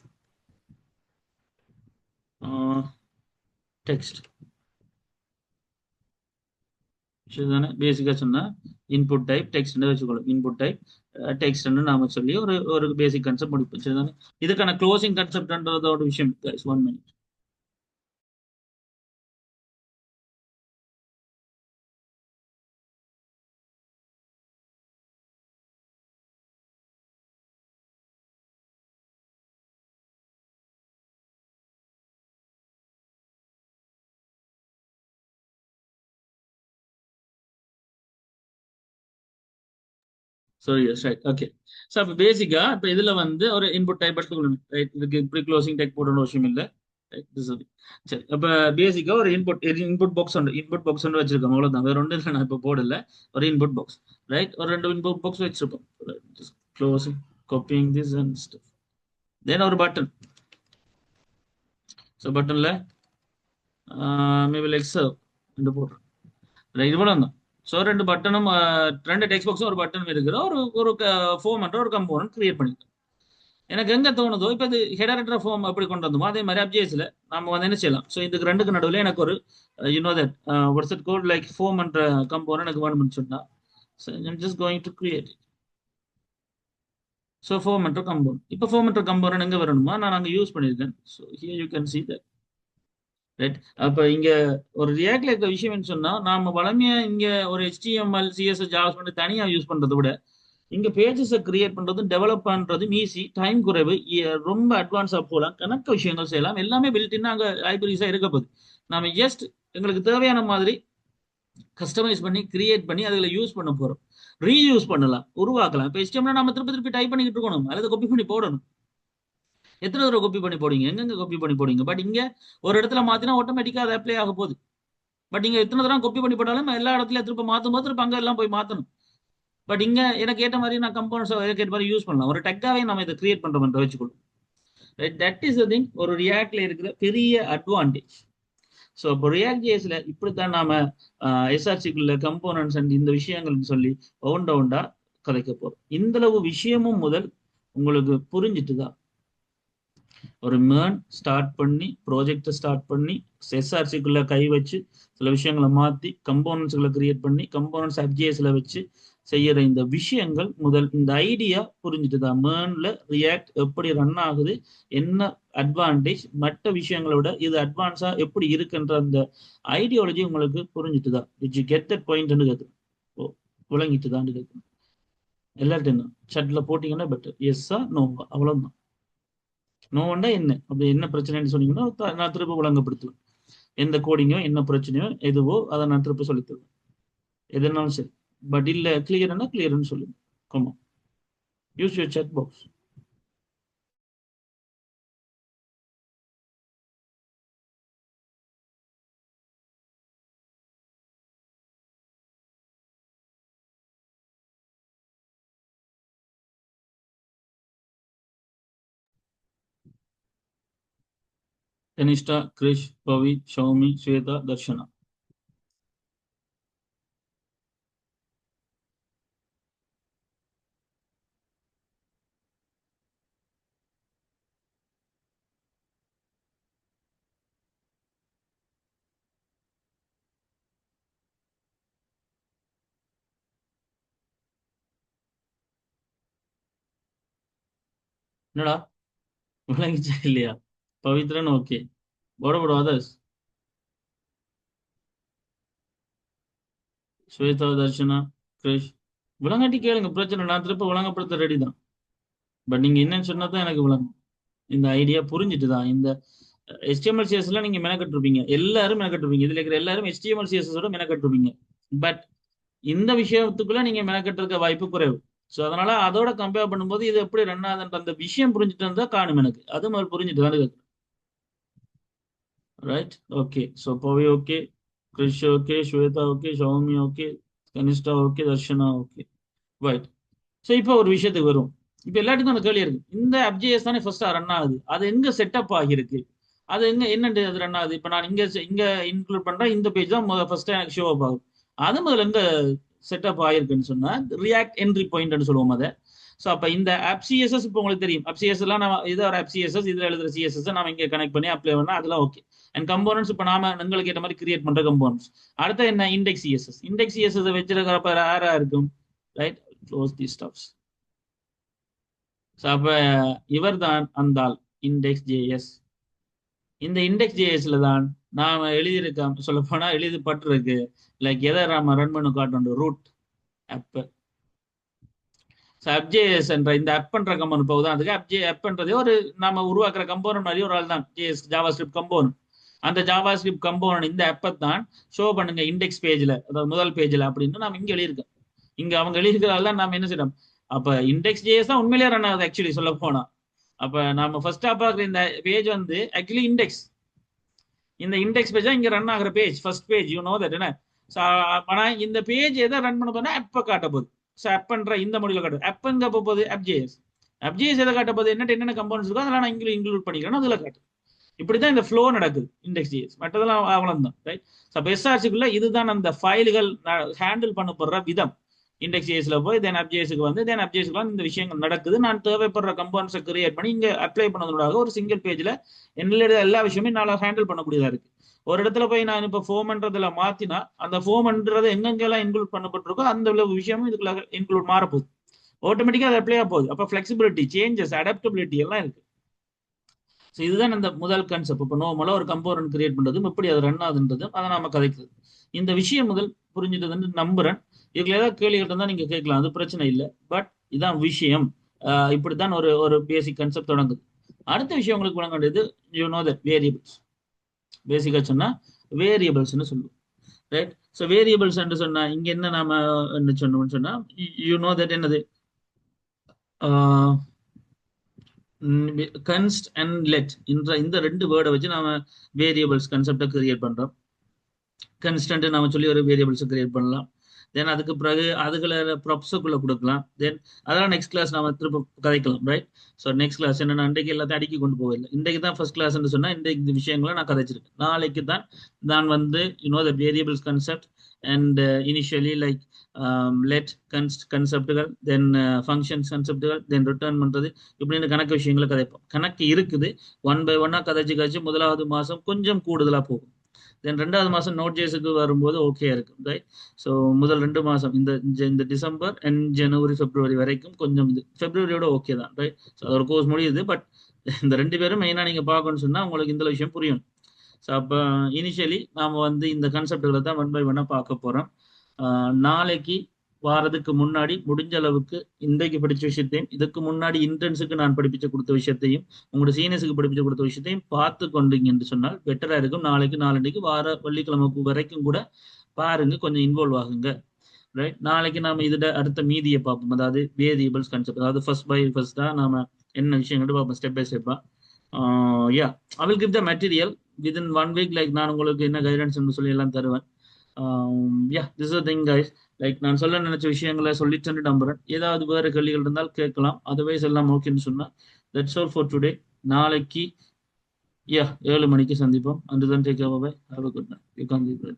text, சரிதானே. பேசிக்கா சொன்னா இன்புட் டைப் டெக்ஸ்ட் வச்சுக்கணும். இன்புட் டைப் டெக்ஸ்ட் நாம சொல்லி ஒரு பேசிக் கான்செப்ட் முடிப்போம், சரிதானே. இதுக்கான க்ளோசிங் கான்செப்ட்ன்றதோட விஷயம் 1 minute. So yes, right, okay. So அப்போ பேசிக்கா இப்போ இதுல வந்து ஒரு இன்புட் டைப் எடுத்துக்கணும், ரைட். இதுக்கு இப்படி க்ளோசிங் டைப் போடணும் அவசியம் இல்லை, சரி. அப்ப பேசிக்கா ஒரு இன்புட் பாக்ஸ் ஒன்று வச்சிருக்கோம், அவ்வளவுதான். வேற ஒன்றும் இல்லை, நான் இப்போ போடல. ஒரு இன்புட் பாக்ஸ், ரைட். ஒரு 2 இன்புட் பாக்ஸ் வச்சிருப்போம். Closing, copying this and stuff. Then ஒரு பட்டன். ஸோ பட்டன்ல மேபி லைக் சர்வ் ரெண்டு போடுறோம், ரைட். இவ்வளோ தான். ஸோ 2 பட்டனும் 2 டெக்ஸ்ட் பாக்ஸும் ஒரு பட்டனும் இருக்கிற ஒரு ஃபார்ம் என்ற ஒரு கம்போனன்ட் கிரியேட் பண்ணிட்டோம். எனக்கு எங்க தோணுதோ இப்போ இது ஹெடர் ஃபார்ம் எப்படி கொண்டு வந்தோமோ அதே மாதிரி அப்ஜேஸ்ல நம்ம வந்து என்ன செய்யலாம். ஸோ இதுக்கு ரெண்டுக்கு நடுவில் எனக்கு ஒரு you know that what's it code like form என்ற கம்போனன்ட் எனக்கு வேணும்னு சொன்னா, so I'm just going to create it. So form என்ற கம்போனன்ட், இப்போ ஃபார்ம் என்ற கம்போனன்ட் எங்க வரணுமா நான் அங்கே யூஸ் பண்ணியிருக்கேன். So here you can see that, right. அப்போ இங்க ஒரு ரியாக்ட்ல இருக்கிற விஷயம் சொன்னா, நாம வளமையா இங்க ஒரு HTML CSS ஜாவாஸ்கிரிப்ட் தனியா யூஸ் பண்றதை விட இங்க பேஜஸை கிரியேட் பண்றதும் டெவலப் பண்றதும் ஈஸி, டைம் குறைவு, ரொம்ப அட்வான்ஸா போகலாம், கணக்க விஷயங்கள் செய்யலாம். எல்லாமே பில்டின்னா அங்க லைப்ரரிஸா இருக்க போகுது. நாம ஜஸ்ட் எங்களுக்கு தேவையான மாதிரி கஸ்டமைஸ் பண்ணி கிரியேட் பண்ணி அதில் யூஸ் பண்ண போறோம். ரீயூஸ் பண்ணலாம், உருவாக்கலாம். இப்போ HTML நம்ம திருப்பி திருப்பி டைப் பண்ணிக்கிட்டு இருக்கணும், அல்லது காப்பி பண்ணி போடணும். எத்தனை தடவை காப்பி பண்ணி போடுங்க, எங்கெங்க காப்பி பண்ணி போடுங்க. பட் இங்க ஒரு இடத்துல மாத்தினா ஆட்டோமேட்டிக்கா அதை அப்ளை ஆக போகுது. பட் இங்க எத்தனை தடவை காப்பி பண்ணி போட்டாலும் எல்லா இடத்துலயும் திருப்ப மாத்தும் போது திருப்ப அங்க எல்லாம் போய் மாத்தணும். பட் இங்க எனக்கு ஏற்ற மாதிரி நான் கம்போனன்ட்ஸ் எனக்கு ஏற்ற மாதிரி யூஸ் பண்ணலாம். ஒரு டெக்காவே நம்ம இதை கிரியேட் பண்றோம் வச்சுக்கணும், right. That is the thing, ஒரு ரியாக்ட்ல இருக்கிற பெரிய அட்வான்டேஜ். ஸோ இப்போ ரியாக்ட் ஜேஎஸ்ல இப்படித்தான் நாம எஸ்ஆர்சிக்குள்ள கம்போனன்ட்ஸ் அண்ட் இந்த விஷயங்கள்னு சொல்லி ஒவ்வொண்டா கதைக்க போறோம். இந்த அளவு விஷயமும் முதல் உங்களுக்கு புரிஞ்சுட்டுதான். ஒரு MERN ஸ்டார்ட் பண்ணி ப்ராஜெக்டை ஸ்டார்ட் பண்ணி எஸ்ஆர்சிக்குள்ள கை வச்சு சில விஷயங்களை மாற்றி கம்போனன்ட்ஸ்களை கிரியேட் பண்ணி கம்போனன்ட்ஸ் FJSல வச்சு செய்யற இந்த விஷயங்கள் முதல் இந்த ஐடியா புரிஞ்சுட்டு தான் MERNல ரியாக்ட் எப்படி ரன் ஆகுது, என்ன அட்வான்டேஜ், மற்ற விஷயங்களை விட இது அட்வான்ஸா எப்படி இருக்குன்ற அந்த ஐடியாலஜி உங்களுக்கு புரிஞ்சுட்டு தான் இட் யூ கெட் தட் பாயிண்ட்னு கேட்குறேன். ஓ, விளங்கிட்டு தான் கேட்குறேன். எல்லார்ட்டும் சட்ல போட்டீங்கன்னா பெட்டர். எஸ்ஸா நோவா அவ்வளவுதான். நோவண்டா என்ன அப்படி என்ன பிரச்சனைன்னு சொன்னீங்கன்னா நான் திரும்ப விளங்கப்படுத்துவேன். எந்த கோடிங்கோ என்ன பிரச்சனையோ எதுவோ அதை நான் திரும்ப சொல்லித் தருவேன். எதுனாலும் சரி. பட் இல்ல கிளியர்னா கிளியர்னு சொல்லுங்க. Comma use your chat box. Kanishta, Krish, Pavi, Xiaomi, Sweta, Darshana. என்னடா விளங்கிச்சா இல்லையா? Pavithran okay. What about others? Shweta, Darshana, Krish. விளங்காட்டி கேளுங்க, பிரச்சனை நான் திருப்ப விளங்கப்படுத்த ரெடி தான். பட் நீங்க என்னன்னு சொன்னா தான் எனக்கு விளங்கும். இந்த ஐடியா புரிஞ்சுட்டு தான் இந்த HTML CSS நீங்க மெனக்கட்டுருப்பீங்க, எல்லாரும் மெனக்கட்டுருப்பீங்க, இதுல இருக்கிற எல்லாரும் HTML CSS ஓட மெனக்கட்டுருப்பீங்க. பட் இந்த விஷயத்துக்குள்ள நீங்க மெனக்கட்டுறதுக்கு வாய்ப்பு குறைவு. ஸோ அதனால அதோட கம்பேர் பண்ணும்போது இது எப்படி ரன் ஆகுதுன்ற அந்த விஷயம் புரிஞ்சுட்டு இருந்தா காணும் எனக்கு. அது மாதிரி புரிஞ்சுட்டு தான் இருக்கு. Right okay. So Pavi okay, Krish okay, Shweta okay, Shaumi okay, Kanishta okay, Darshana okay. Right. So இப்போ ஒரு விஷயத்துக்கு வரும். இப்போ எல்லாத்துக்கும் அந்த கேள்வி இருக்கு, இந்த FJS தானே ஃபர்ஸ்ட் ரன் ஆகுது, அது எங்க செட்டப் ஆகிருக்கு, அது எங்க என்ன அது ரன் ஆகுது. இப்போ நான் இங்க இன்க்ளூட் பண்றேன், இந்த பேஜ் தான் ஃபர்ஸ்ட் எனக்கு ஷோ அப் ஆகும். அது முதல்ல எங்க செட்டப் ஆயிருக்குன்னு சொன்னா ரியாக்ட் என்ட்ரி பாயிண்ட்னு சொல்லுவோம் அதை. ஸோ அப்போ இந்த FCSS இப்போ உங்களுக்கு தெரியும், FCSS எல்லாம் நம்ம இது ஒரு FCSS இதுல எழுதுற CSS நாம இங்க கனெக்ட் பண்ணி அப்ளை பண்ணா அதெல்லாம் ஓகே. அண்ட் கம்போனன்ட்ஸ் இப்போ நாம உங்களுக்கு ஏற்ற மாதிரி கிரியேட் பண்ற கம்போனன்ட்ஸ். அடுத்த என்ன இண்டெக்ஸ் CSS. இண்டெக்ஸ் CSS வச்சிருக்கிறப்ப யாரா இருக்கும், ரைட். Close the stubs. ஸோ அப்ப இவர் தான் அந்த இண்டெக்ஸ் JS. இந்த இண்டெக்ஸ் JSல தான் நாம எழுதியிருக்கோம், சொல்ல போனா எழுதப்பட்டிருக்கு. லைக் எதை நாம ரன் பண்ண காட்டணும், ரூட் ஆப். FJS என்ற இந்த ஆப் பண்ற கம்போனன்ட், இப்போ உதாரணத்துக்கு ஆப்ன்றதே ஒரு நாம உருவாக்குற கம்போனன்ட் மாதிரி ஒரு ஆள் தான் JS, ஜாவா ஸ்கிரிப்ட் கம்போனன்ட். அந்த ஜாவா ஸ்கிரிப்ட் கம்போனன்ட் இந்த ஆப்பை தான் ஷோ பண்ணுங்க இண்டெக்ஸ் பேஜ்ல, அதாவது முதல் பேஜ்ல அப்படின்னு நாம இங்க எழுதியிருக்கோம். இங்க அவங்க எழுதிக்கிறதால நாம என்ன செய்யறோம், அப்ப இண்டெக்ஸ் JS தான் உண்மையிலேயே ரன் ஆகுது ஆக்சுவலி சொல்ல போனா. அப்ப நாம ஃபர்ஸ்ட் பாக்குற இந்த பேஜ் வந்து ஆக்சுவலி இண்டெக்ஸ். இந்த இண்டெக்ஸ் பேஜ் இங்க ரன் ஆகுற page, first page, you know that என்ன. ஆனா இந்த பேஜ் எதை ரன் பண்ண போனா ஆப்பை காட்ட போகுது. ஸோ ஆப்ன்ற இந்த மொழியில காட்டுது. ஆப் எங்க போகுது, FJS எதை காட்ட போகுது, என்னென்ன கம்பவுண்ட்ஸ் இருக்கோ அதெல்லாம் நான் இன்க்ளூட் பண்ணிக்கிறேன், அதுல காட்டு. இப்படிதான் இந்த ஃப்ளோ நடக்குது இண்டெக்ஸ் JS. மற்றதெல்லாம் அவ்வளவுதான், ரைட். ஸோ SRCக்குள்ள இதுதான் அந்த ஃபைல்கள் ஹேண்டில் பண்ணப்படுற விதம். இண்டெக்ஸ் JSல போய் தென் FJSக்கு வந்து தென் FJSக்கு இந்த விஷயங்கள் நடக்குது. நான் தேவைப்படுற கம்பவுண்ட்ஸை கிரியேட் பண்ணி இங்க அப்ளை பண்ணதோட ஒரு சிங்கிள் பேஜ்ல என்னுடைய எல்லா விஷயமே நான் ஹேண்டில் பண்ணக்கூடியதா இருக்கு. ஒரு இடத்துல போய் நான் இப்போ ஃபோம்ன்றதுல மாத்தினா அந்த ஃபோம்ன்றது எங்கெங்கெல்லாம் இன்க்ளூட் பண்ணப்பட்டிருக்கோ அந்த விஷயமும் இதுக்குள்ள இன்க்ளூட் மாறப்போகுது. ஆட்டோமேட்டிக்கா அது அப்ளை போகுது. அப்போ ஃபிளெக்சிபிலிட்டி, சேஞ்சஸ், அடாப்டபிலிட்டி எல்லாம் இருக்கு. ஸோ இதுதான் அந்த முதல் கான்செப்ட். இப்போ நார்மலாக ஒரு கம்போனன்ட் கிரியேட் பண்றதும் எப்படி அது ரன் ஆகுதுன்றதும் அதை நாம கதைக்குது. இந்த விஷயம் முதல் புரிஞ்சுட்டதுன்னு நம்புறேன். இதுல ஏதாவது கேள்விகள் இருந்தா நீங்க கேட்கலாம், அது பிரச்சனை இல்லை. பட் இதான் விஷயம். இப்படித்தான் ஒரு ஒரு பேசிக் கான்செப்ட் தொடங்குது. அடுத்த விஷயம் உங்களுக்கு வழங்க வேண்டியது, யூ நோ தட் வேரியபிள்ஸ். பேசிக்கா சொன்னா வேரியபிள்ஸ்னு சொல்லுவோம், ரைட். ஸோ வேரியபிள்ஸ் என்று சொன்னா இங்க என்ன நாம என்ன சொன்னோம்னு சொன்னா, யூ நோ தட் என்னது, கன்ஸ்ட் அண்ட் லெட் என்ற இந்த ரெண்டு வேர்டை வச்சு நாம வேரியபிள்ஸ் கான்செப்டை கிரியேட் பண்றோம். கன்ஸ்டன்ட் நாம சொல்லி ஒரு வேரியபிள்ஸ் கிரியேட் பண்ணலாம். தென் அதுக்கு பிறகு அதுகளை ப்ராப்ஸுக்குள்ள கொடுக்கலாம். தென் அதெல்லாம் நெக்ஸ்ட் கிளாஸ் நாம திரும்ப கதைக்கலாம், ரைட். ஸோ நெக்ஸ்ட் கிளாஸ் என்ன, இன்றைக்கு எல்லாத்தையும் அடுக்கி கொண்டு போகல. இன்றைக்கு தான் ஃபர்ஸ்ட் கிளாஸ்ன்னு சொன்னா இன்றைக்கு இந்த விஷயங்களை நான் கதைச்சிருக்கேன். நாளைக்கு தான் நான் வந்து you know the variables concept and initially like let கன்செப்டுகள் தென் ஃபங்க்ஷன்ஸ் கன்செப்டுகள் தென் ரிட்டர்ன் பண்றது இப்படின்னு கணக்கு விஷயங்களை கதைப்போம். கணக்கு இருக்குது, ஒன் பை ஒன்னா கதைச்சு கதைச்சு முதலாவது மாசம் கொஞ்சம் கூடுதலா போகும். தென் ரெண்டாவது மாசம் நோட் ஜேஸுக்கு வரும்போது ஓகே இருக்கும், ரைட். ஸோ முதல் 2 மாசம் இந்த டிசம்பர் அண்ட் ஜனவரி பிப்ரவரி வரைக்கும் கொஞ்சம் இது பிப்ரவரியோட ஓகே தான், ரைட். ஸோ அதோட கோர்ஸ் முடியுது. பட் இந்த 2 பேரும் மெயினாக நீங்கள் பார்க்கணும்னு சொன்னால் உங்களுக்கு இந்த விஷயம் புரியும். ஸோ அப்போ இனிஷியலி நாம் வந்து இந்த கான்செப்டுகளை தான் ஒன் பை ஒன்னாக பார்க்க போகிறோம். நாளைக்கு வாரதுக்கு முன்னாடி முடிஞ்ச அளவுக்கு இன்றைக்கு படித்த விஷயத்தையும் இதுக்கு முன்னாடி இன்டர்ன்ஸுக்கு நான் படிப்பிச்சு கொடுத்த விஷயத்தையும் உங்களோட சீனியர்ஸுக்கு படிப்பிச்சு கொடுத்த விஷயத்தையும் பார்த்து கொண்டீங்க என்று சொன்னால் பெட்டராக இருக்கும். நாளைக்கு நாளன்னைக்கு வார வெள்ளிக்கிழமை வரைக்கும் கூட பாருங்க, கொஞ்சம் இன்வால்வ் ஆகுங்க, ரைட். நாளைக்கு நாம இதோட அடுத்த மீதியை பார்ப்போம், அதாவது வேரியபிள்ஸ் கான்செப்ட், அதாவது ஃபர்ஸ்ட் பை ஃபர்ஸ்டா நாம என்ன விஷயங்கள் பார்ப்போம் ஸ்டெப் பை ஸ்டெப்பா. Yeah, I will give the material within 1 week. Like நான் உங்களுக்கு என்ன கைடன்ஸ் சொல்லி எல்லாம் தருவேன். Yeah, this is thing guys. Like நான் சொல்ல நினைச்ச விஷயங்களை சொல்லிட்டு நம்புறேன். ஏதாவது வேறு கேள்விகள் இருந்தால் கேட்கலாம், அதர்வைஸ் எல்லாம் ஓகேன்னு சொன்னா தட்ஸ் ஆல் ஃபார் டுடே. நாளைக்கு 7 மணிக்கு சந்திப்போம். And then take care, bye, have a good night. You can leave.